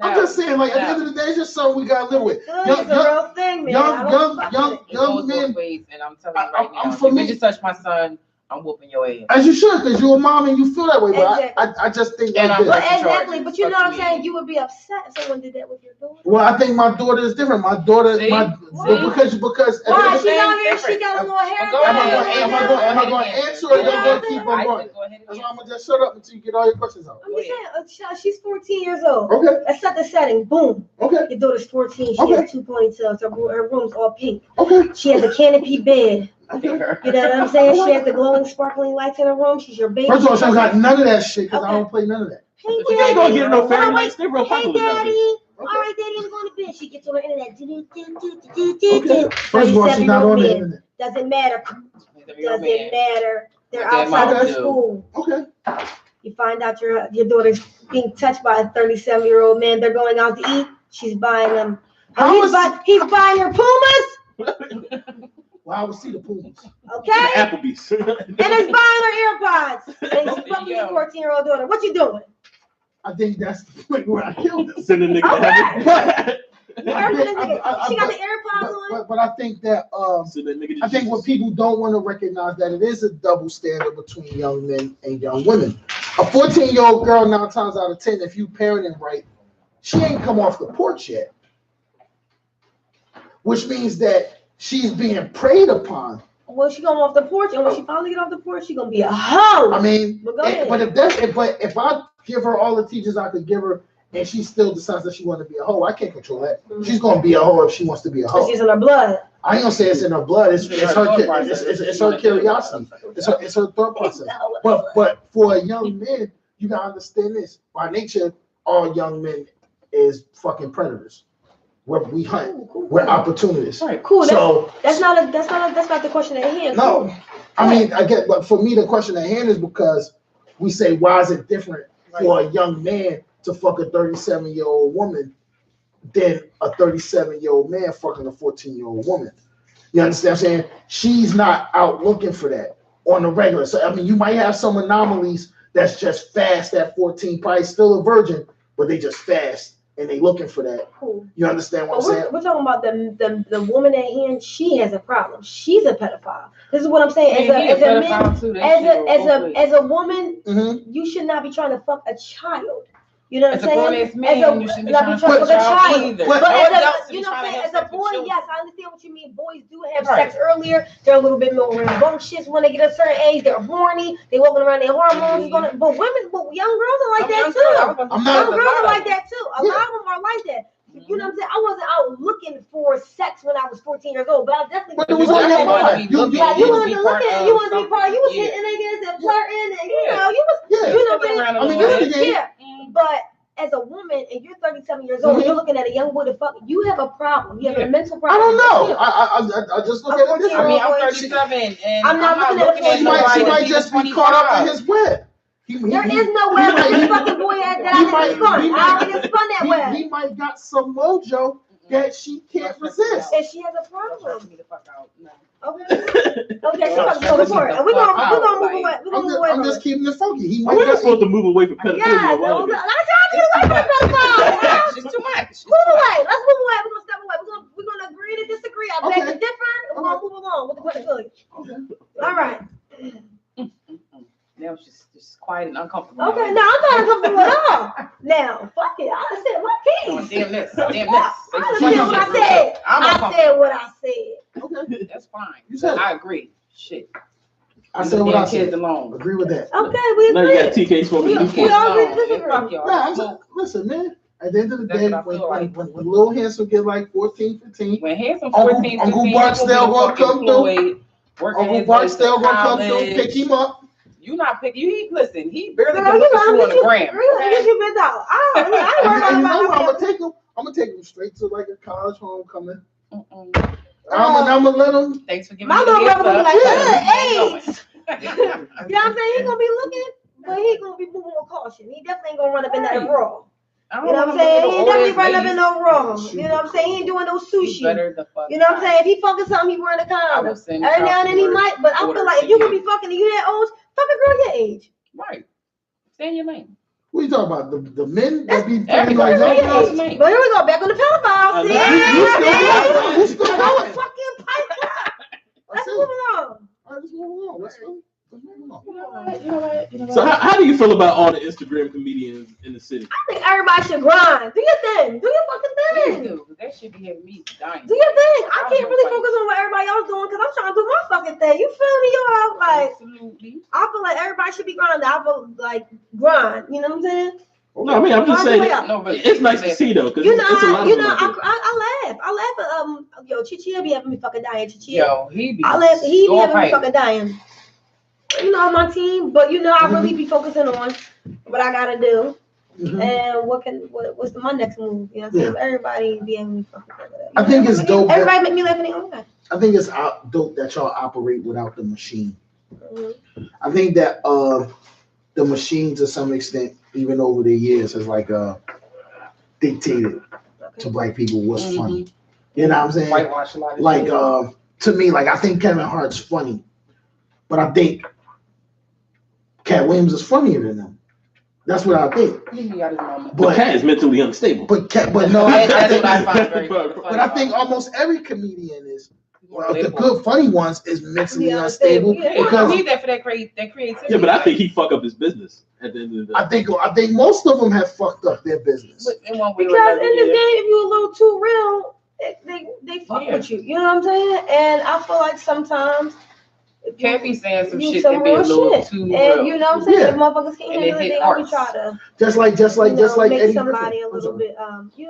I'm just saying, like, at the end of the day, it's just something we gotta live with. Good is a real thing, man. I don't fuck with it. It goes men. both ways, and I'm telling you right I'm now, for if me- you just touch my son, I'm whooping your ass. As you should, because you're a mom and you feel that way. But Exactly. I just think And like I'm this. Well, That's the exactly, charge. but you know what I'm Fuck you. saying? You would be upset if someone did that with your daughter. Well, I think my daughter is different. My daughter, See? because at the Why? end of She the day, down there, she got a little hair. Go am I ahead. going to answer or You you're know going what to keep I'm on I going? said go ahead and That's why I'm answer. gonna just shut up until you get all your questions out. I'm just saying, she's 14 years old. Okay, Let's set the setting. Boom. okay, Your daughter's 14. She Okay. has 2 ponytails. Her room's all pink. okay. She has a canopy bed. Okay. You know what I'm saying? She has the glowing, sparkling lights in her room. She's your baby. First of all, she don't got none of that shit because I Okay. don't play none of that. Hey, But you ain't gonna get no Hold fairy on, lights. They're real Hey, popular Daddy. nowadays. All right, Daddy, I'm going to bed. She gets on the internet. Okay. First of all, she's not on the internet. Doesn't matter. Doesn't matter. They're My dad, outside of mama the do. school. Okay. You find out your daughter's being touched by a 37-year-old man. They're going out to eat. She's buying them. How is- He's buying her Pumas. Well, I will see the Pumas. Okay? Applebee's. And he's buying her AirPods. And he's There fucking you your go. 14-year-old daughter. What you doing? I think that's the point where I killed them. Send a nigga to heaven. You heard this nigga? She got the AirPods on. But I think that Send that nigga to I think what Jesus. people don't want to recognize that it is a double standard between young men and young women. A 14-year-old girl, 9 times out of 10, if you parenting right, she ain't come off the porch yet, which means that she's being preyed upon. Well, she going off the porch, and when she finally get off the porch, she gonna be a hoe. I mean, but go ahead. If I give her all the teachers I could give her, and she still decides that she want to be a hoe, I can't control that. Mm-hmm. She's gonna be a hoe if she wants to be a hoe. She's in her blood. I ain't gonna say it's in her blood. It's her curiosity. It's her thought process. But for a young man, you gotta understand this. By nature, all young men is fucking predators. We hunt. We're opportunists. All right, cool. So that's not the question at hand. No, cool. I mean I get, but for me the question at hand is because we say why is it different for a young man to fuck a 37-year-old woman than a 37-year-old man fucking a 14-year-old woman? You understand what I'm saying? She's not out looking for that on the regular. So I mean, you might have some anomalies that's just fast at 14, probably still a virgin, but they just fast. And they looking for that. Cool. You understand what I'm saying? We're talking about the woman at hand. She has a problem. She's a pedophile. This is what I'm saying. As a woman, you should not be trying to fuck a child. You know what I'm saying? You shouldn't be trying to fuck a child either. But as a boy, yes, I understand what you mean. Boys do have sex earlier. They're a little bit more rambunctious when they get a certain age. They're horny. They walking around their hormones. But young girls are like that too. Young girls are like that too. A lot of them are like that. You know what I'm saying? I wasn't out looking for sex when I was 14 years old, but I definitely. But it was on your mind. You wanted to look at it. You wanted to be part. You was hitting niggas and flirting, and you know what I'm saying? Yeah. But as a woman, and you're 37 years old, you're looking at a young boy to fuck. You have a problem. You have a mental problem. I don't know. I just look at it this way. I mean, I'm 37, and I'm not looking at it. She might just be caught up in his web. There is no web. This fucking boy that I can spun. I already spun that web. He might got some mojo that she can't resist. And she has a problem. Okay, so go for it. We're gonna move away. I'm just keeping it funky. He might just supposed to move away from pedophilia. Yeah, I'm trying to get away from pedophiles. It's too much. Move away. Let's move away. We're gonna step away. We're gonna agree to disagree. I beg to differ. We're gonna move along with the pedophilia. All right. Now she's just quiet and uncomfortable. Okay, no, I'm not uncomfortable at all. Now, fuck it. I said my piece. Damn this. I said what I said. I said what I said. Okay, that's fine. I agree. Shit. I said what I said. Kids alone. Agree with that. Okay, we agree. Now you got TK smoking Newport. We all agree to disagree. Fuck y'all. Listen, man. At the end of the day, when Lil Handsome get like 14, 15, when Handsome 14, 15, Uncle Barksdale gonna come through. Uncle Barksdale gonna come through, pick him up. You not picking. Listen. He barely can look at you on the gram. Really? You been out. I'm gonna take him straight to like a college homecoming. I'm gonna let him. Thanks for giving me the little brother gift. Be like, hey. You know what I'm saying? He gonna be looking, but he gonna be moving with caution. He definitely ain't gonna run up in that raw. You know what I'm saying? He ain't definitely run up in no raw. You know what I'm saying? He ain't doing no sushi. You know what I'm saying? If he fucking something, he wearing a condom. Every now and then he might, but I feel like if you gonna be fucking and you that old, fuck a girl your age. Right. Stay in your lane. What are you talking about? The men that be everybody. But here we go, back on the pedophiles. Who's still going? Fucking pipe. Let's move along. Let's move along. So how do you feel about all the Instagram comedians in the city? I think everybody should grind. Do your thing. Do your fucking thing. That should be having me dying. Do your thing. I can't really focus on what everybody else doing because I'm trying to do my fucking thing. You feel me? Y'all? Like, absolutely. I feel like everybody should be grinding. I feel like grind. You know what I'm saying? No, I mean I'm just saying. It's nice to see though, because it's a lot of I laugh at Chichia be having me fucking dying. Chichia. Yo, he be having me fucking dying. You know, on my team, but you know, I really be focusing on what I gotta do and what's my next move. You know, so everybody be having me fucking. I think it's dope. Everybody make me laugh in their own way. I think it's dope that y'all operate without the machine. I think that the machine, to some extent, even over the years, has like dictated to black people what's funny. You know what I'm saying? Whitewash a lot of like to me, like I think Kevin Hart's funny, but I think Cat Williams is funnier than them. That's what I think. But Cat is mentally unstable. But no, that's what I find very funny. But I think almost every comedian is. Well, the good funny ones is mentally unstable. Because he need that for that creativity. Yeah, but I think he fuck up his business. at the end of the day. I think most of them have fucked up their business. In one way or Because another, in this yeah. game, if you're a little too real, they fuck Yeah. with you. You know what I'm saying? And I feel like sometimes Can't be saying some you shit some that be a real little shit. too And real. you know what I'm saying? Yeah. If motherfuckers can't And it handle it, hit they always hearts. try to Just like make Eddie somebody Griffin. a little bit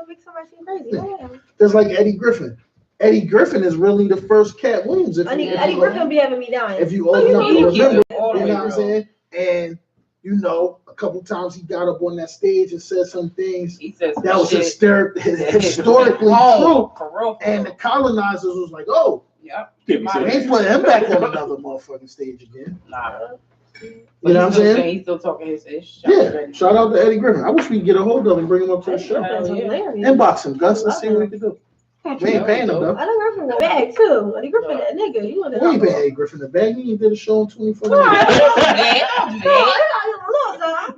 make somebody seem crazy. Yeah. Just like Eddie Griffin. Eddie Griffin is really the first Cat Williams. Eddie Griffin be having me dying. If you old you enough know, to he remember, keep it all the you way know what I'm real. saying? And you know, a couple times he got up on that stage and said some things He says that was shit. historically Oh, true. for real. And the colonizers was like, "Oh, Yep. Can't be they saying ain't putting him back on another motherfucking stage again." Nah. You know what I'm saying? He's still talking his ish. Yeah. Shout out to Eddie Griffin. I wish we could get a hold of him and bring him up to the Eddie show. Griffin's Hell yeah. hilarious. Inbox him, Gus. Let's see what we can do. We ain't paying him though. Eddie Griffin go bag too. Eddie Griffin, that nigga. You want to We ain't paying Eddie Griffin the bag. He did a show on 24. All right.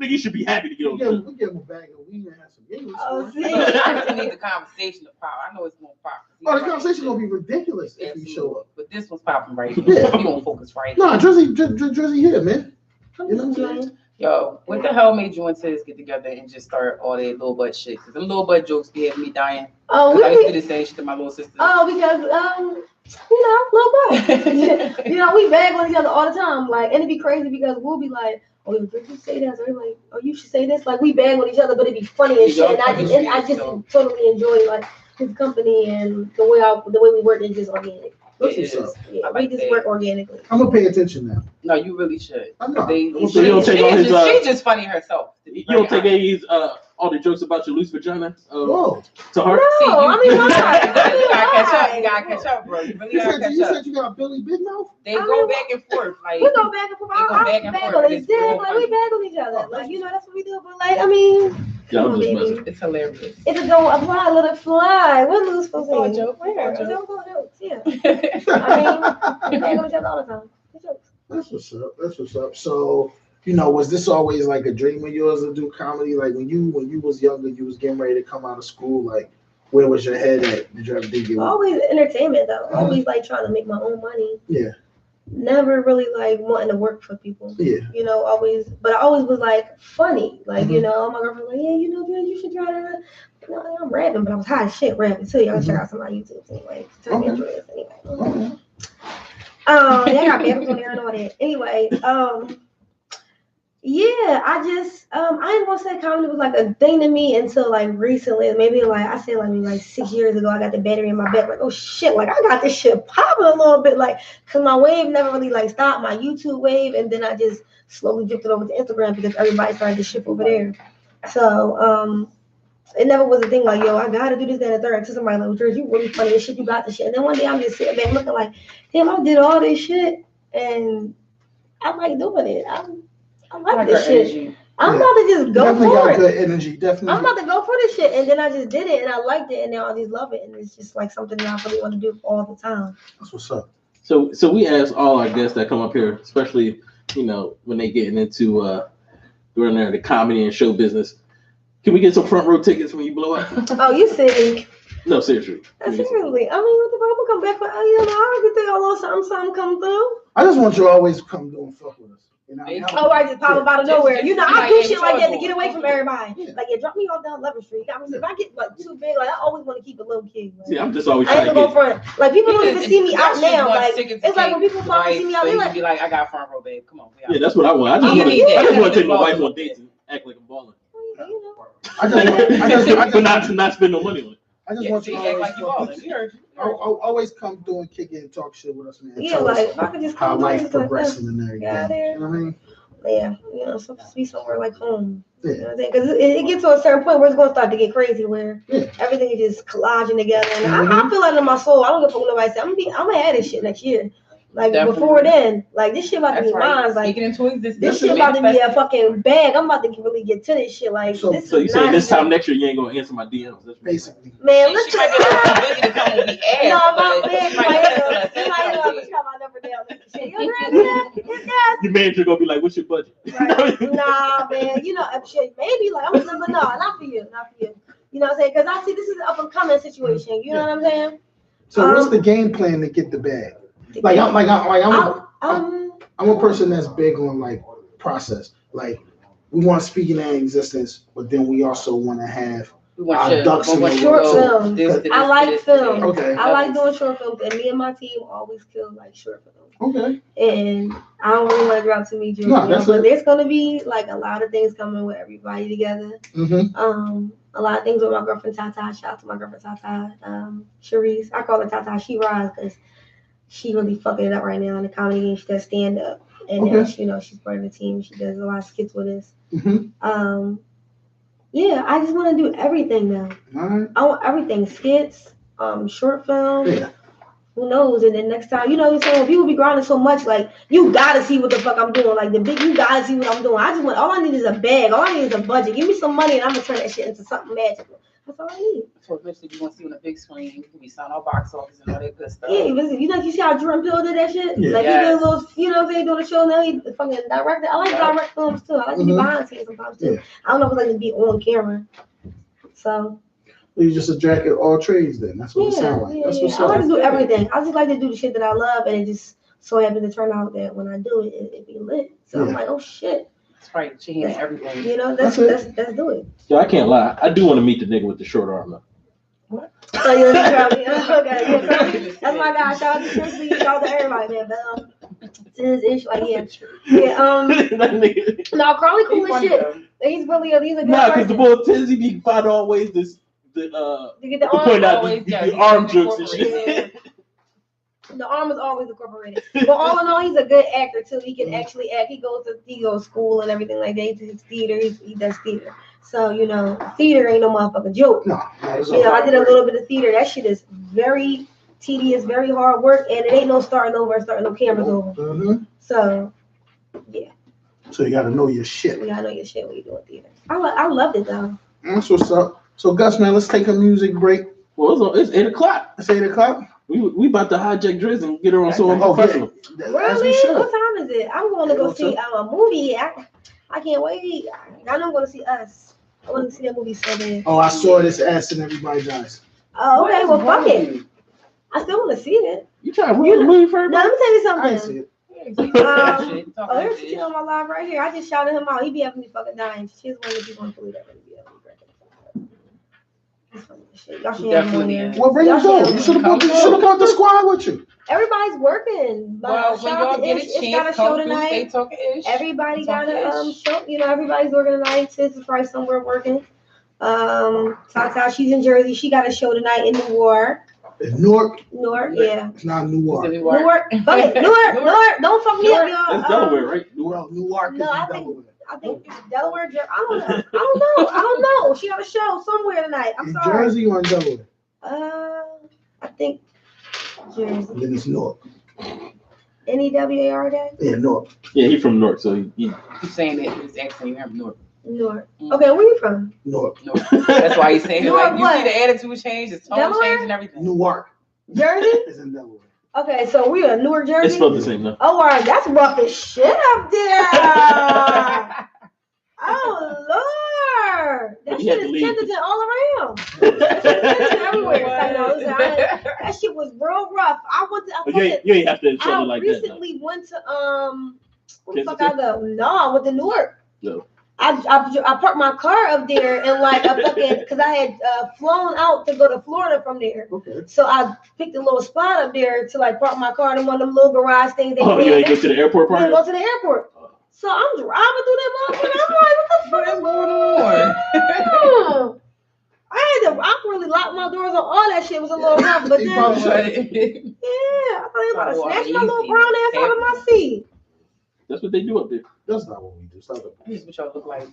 Nigga, you should be happy to get on the We give him a bag of weed and have some giggles. Oh, see? We need the conversation to pop. I know it's gonna pop. Oh, the conversation gonna be ridiculous if he show up. But this was popping right here. Yeah. We gonna focus right Nah, here. Drizzy here, man. I'm You know just what I'm saying. Yo, what the hell made you and Tiz get together and just start all that little butt shit? Cause them little butt jokes be having me dying. Oh, Cause I used to we do the same shit to my little sister. because little boy. You know, we bag on each other all the time. Like, and it'd be crazy because we'll be like, "Oh, yo, did you say that?" So we're like, "Oh, you should say this." Like, we bag on each other, but it'd be funny and shit. And I just totally enjoy like his company and the way we work is just organic. That's It what's is. up. Yeah, I like we just that. work organically. I'm gonna pay attention now. No, you really should. I'm not. They, So you don't take all his, she's just funny herself. You don't take Eddie's all the jokes about your loose vagina Whoa. to heart? See, No, I mean, why? You gotta catch up. You Why? gotta catch up, bro. You really You gotta catch said up. you got Billy Big Mouth? They I go mean, back and forth. Like We go back and forth. They go I back and bag forth, on and his it's dick. real Like, we funny. bag on each other. Like, you know, that's what we do. But, like, I mean, Yeah, I'm come on, just baby. messing. it's hilarious. If it don't apply, let it fly. We're loose for All things. jokes, Where? all jokes. Don't go jokes. Yeah. I mean, we bag on each other all the time. It's jokes. That's what's up. That's what's up. So, you know, was this always like a dream of yours to do comedy? Like when you was younger, you was getting ready to come out of school. Like, where was your head at? Did you ever think it was? Always entertainment though. Always like trying to make my own money. Yeah. Never really like wanting to work for people. Yeah. You know, always, but I always was like funny. Like, you know, my girlfriend was like, yeah, you know, dude, you should try to. You know, I'm rapping, but I was high as shit rapping too. Y'all check out some of my YouTube anyway. Tell me enjoy this anyway. Yeah, I got battles on there and all that. Anyway, yeah, I just I didn't want to say comedy was like a thing to me until like recently. Maybe like I said like maybe like 6 years ago, I got the battery in my back. Like, oh shit, like I got this shit popping a little bit. Like, cause my wave never really like stopped, my YouTube wave, and then I just slowly drifted over to Instagram because everybody started to shift over there. So it never was a thing like, yo, I gotta do this, that, and the third. To somebody like, George, you really funny as shit, you got the shit. And then one day I'm just sitting back looking like, damn, I did all this shit and I like doing it. I like this shit. I'm about to just go Definitely for got it. good energy. Definitely. I'm about to go for this shit. And then I just did it and I liked it and now I just love it. And it's just like something that I really want to do all the time. That's what's up. So we ask all our guests that come up here, especially, you know, when they getting into doing the comedy and show business. Can we get some front row tickets when you blow up? Oh, you sick. No, seriously. Seriously. I mean, what the fuck? I'm gonna come back for, you know, I could think a little something come through. I just want you to always come do and fuck with us. You know? Oh, I just pop up out of nowhere. You know, I do shit like that to get away Yeah. from everybody. Like, yeah, drop me off down 11th Street. I mean, if I get like too big, like I always want to keep it low key. Like, See, I'm just always I ain't trying gonna to go get. front. Like people don't even see me out now. Like Tickets it's like when people finally see me out, so they you like, can be like, I got front row, babe. Come on. Yeah, that's what I want. I just You want need that. to take my wife on dates and act like I'm balling, you know. but not spend no money on it. I just Yeah, want see, you act to like you always, balling. You heard. always come do and kick it and talk shit with us, man. Yeah, Tell like us I could just how come life like that. progressing and everything. Yeah, there. You know what I mean? Yeah, you know, supposed to be somewhere like home. Yeah. You know what I'm saying? Because it gets to a certain point where it's gonna start to get crazy, where Yeah. everything is just collaging together. And Mhm. I feel that in my soul. I don't give a fuck what nobody say. I'm gonna have this shit next year. Like Definitely. before then, like this shit about to That's be right. mine. Like Speaking into existence. this shit about to be a fucking bag. I'm about to really get to this shit. Like So- this So you is saying not this even- time next year you ain't gonna answer my DMs? That's Basically. Man, She listen. might be a little busy to come and be asked, No, my but man, she my might head have up. to In my head up, say it's got my number down. Shit, you agree with that? Your manager gonna be like, "What's your budget?" Right. Nah, man. You know, shit, maybe like I'm but no, not for you, not for you. You know what I'm saying? Because I see this is an up and coming situation. You know what I'm saying? So what's the game plan to get the bag? I'm a person that's big on like process. Like we want speaking in existence, but then we also want to have We want our to ducks in a Short row. film. I like film. Okay. I like doing short films, and me and my team always kill like short films. Okay. And I don't really want to drop too many jokes, No, that's but it. there's gonna be like a lot of things coming with everybody together. Mm-hmm. A lot of things with my girlfriend Tata. Shout out to my girlfriend Tata. Sharice. I call her Tata. She rides because she really fucking it up right now in the comedy game. She does stand up, and now she, she's part of the team. She does a lot of skits with us. Mm-hmm. Yeah, I just want to do everything now. All right. I want everything: skits, short film. Yeah. Who knows? And then next time, you know what I'm saying? When people be grinding so much, like, you gotta see what the fuck I'm doing. Like, you gotta see what I'm doing. I just want, all I need is a bag. All I need is a budget. Give me some money and I'm gonna turn that shit into something magical. That's all I need. So eventually you want to see on a big screen, you can be selling our box office and all that good stuff. Yeah, listen, you see how Jordan Peele did that shit? Yeah. Like, he did a little, you know what I'm saying, doing a show now, he fucking directed. I like direct films too. I like to be behind the scenes sometimes too. Yeah. I don't know if I like to be on camera. So. You just a jack of all trades then. That's what it sounds like. That's what's I like up. to do everything. I just like to do the shit that I love, and it just so happens to turn out that when I do it, it be lit. So I'm like, oh shit. That's right. She handed everything. You know, let's do it. Yo, I can't lie. I do want to meet the nigga with the short arm though. What? So you want to okay, yeah, that's my guy. Shout out to Chrissy. Shout out to everybody, man. But to his issue, like no, Carly cool as shit. He's really he's a good Nah, because person. the boy Tizzy be find always this to get to point out the arm jokes and shit. The arm is always incorporated. But all in all, he's a good actor too. He can actually act. He goes to school and everything like that. He does theater. He does theater. So theater ain't no motherfucking joke. No, I did a little bit of theater. That shit is very tedious, very hard work, and it ain't no starting no cameras over. Mm-hmm. So yeah. So you gotta know your shit. You gotta know your shit when you doing theater. I loved it though. That's what's up. So Gus, man, let's take a music break. Well, it's 8:00. It's 8:00. We about to hijack Driz and get her on so professional. Really? What time is it? I'm going to go see a movie. I can't wait. I know I'm going to see Us. I want to see that movie so bad. Oh, I saw this ass in everybody's eyes. Oh, okay. Well, fuck it. I still want to see it. You trying to ruin the movie for everybody? Now, let me tell you something. I didn't see it. There's shit on my live right here. I just shouted him out. He be having me fucking dying. She's one of the people on Twitter that really be having me breaking. He's funny as shit. Y'all should have him on there. Well, bring it on. You should have brought the squad with you. Everybody's working. Well, when y'all get a chance, got a show tonight. Stay talking ish. Everybody got a show. Everybody's working tonight. Sis is probably somewhere working. Tata, she's in Jersey. She got a show tonight in Newark. Newark, yeah. It's not Newark. Newark. Fuck it. Newark. Don't fuck me up, y'all. That's Delaware, right? Newark is Delaware. I think it's Delaware. I don't know. She got a show somewhere tonight. I'm sorry. Jersey or in Delaware? I think Jersey. Then it's Newark. N-E-W-A-R day? Yeah, Newark. Yeah, he's from Newark, so He's saying that his accent, you have Newark. Newark. Okay, where you from? Newark. That's why he's saying it. Like, you what? see the attitude change, his tone Delaware? change and everything. Newark. Jersey? It's in Delaware. Okay, so we are Newark, Jersey? it's spelled the same though. Oh, all right, that's rough as shit up there. Oh, Lord. That You had shit to is leave. Kensington all around. That shit is Kensington everywhere. That shit was real rough. You ain't have to show I it like that. recently went to, where the fuck Kensington? I go? No, I went to Newark. No. I parked my car up there and like a fucking, because I had flown out to go to Florida from there. Okay. So I picked a little spot up there to like park my car in one of them little garage things. Oh, you ain't go to the airport I part? go to the airport. So I'm driving through that motherfucker. I'm like, what the fuck is going on? I had to awkwardly lock my doors on all that shit. It was a little rough, but then, yeah, I thought you were about to snatch my little brown ass out of my seat. That's what they do up there. That's not what we do. Stop it. Here's what y'all look like.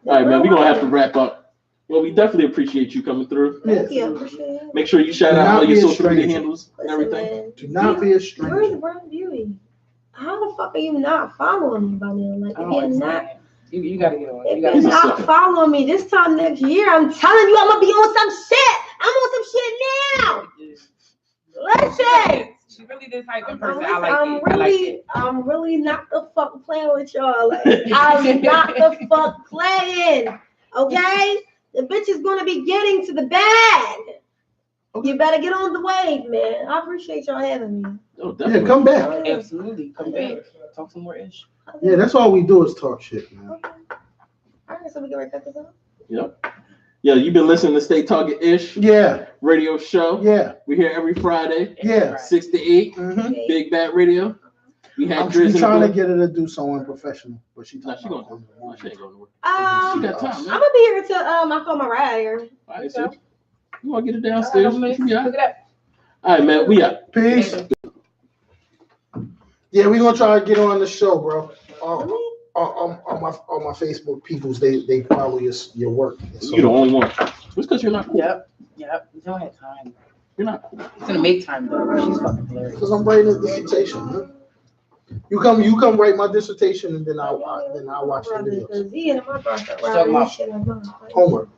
All right, man, we're going to have to wrap up. Well, we definitely appreciate you coming through. Thank you. Appreciate it. Make sure you shout Do out not all your be a social media stranger. handles and Listen, everything. man. Do not be a Where's the stranger. Brown Beauty? How the fuck are you not following me by now? Like, I if don't you're understand. not, You gotta get on. if You you're gotta This is not sucker. following me this time next year, I'm telling you, I'm gonna be on some shit. I'm on some shit now. Listen. She really did type in I'm person. I like it. I like it. I'm really not the fuck playing with y'all. Like, I'm not the fuck playing. Okay? The bitch is gonna be getting to the bag. You better get on the wave, man. I appreciate y'all having me. Oh, Yeah, definitely. come back. Absolutely. Come back. Talk some more ish. Yeah, that's all we do is talk shit, man. Okay. All right, so we can write this up. Yep. Yeah, you've been listening to Stay Target Ish Yeah, radio show. yeah, We're here every Friday, yeah. 6 to 8. Mm-hmm. Big Bat Radio. We had I'm Driz in the trying to building. get her to do someone professional, but she Nah, talking she gonna about do it. Nah, she ain't gonna do it. Um, She got time, I'm man. gonna be here till I call my ride here. All right, so you want to get it All downstairs? right, She be all look right. at that. All right, man. We out. Peace. Yeah, we gonna try to get on the show, bro. On my Facebook peoples, they follow your work. So, You the only one. Just because you're not cool. Yep. You don't have time. You're not cool. It's gonna make time though. She's fucking hilarious. because I'm writing a dissertation. Man. You come write my dissertation, and then I'll watch the videos. Because he and my brother, Talking about- shit, I'm not. Homework.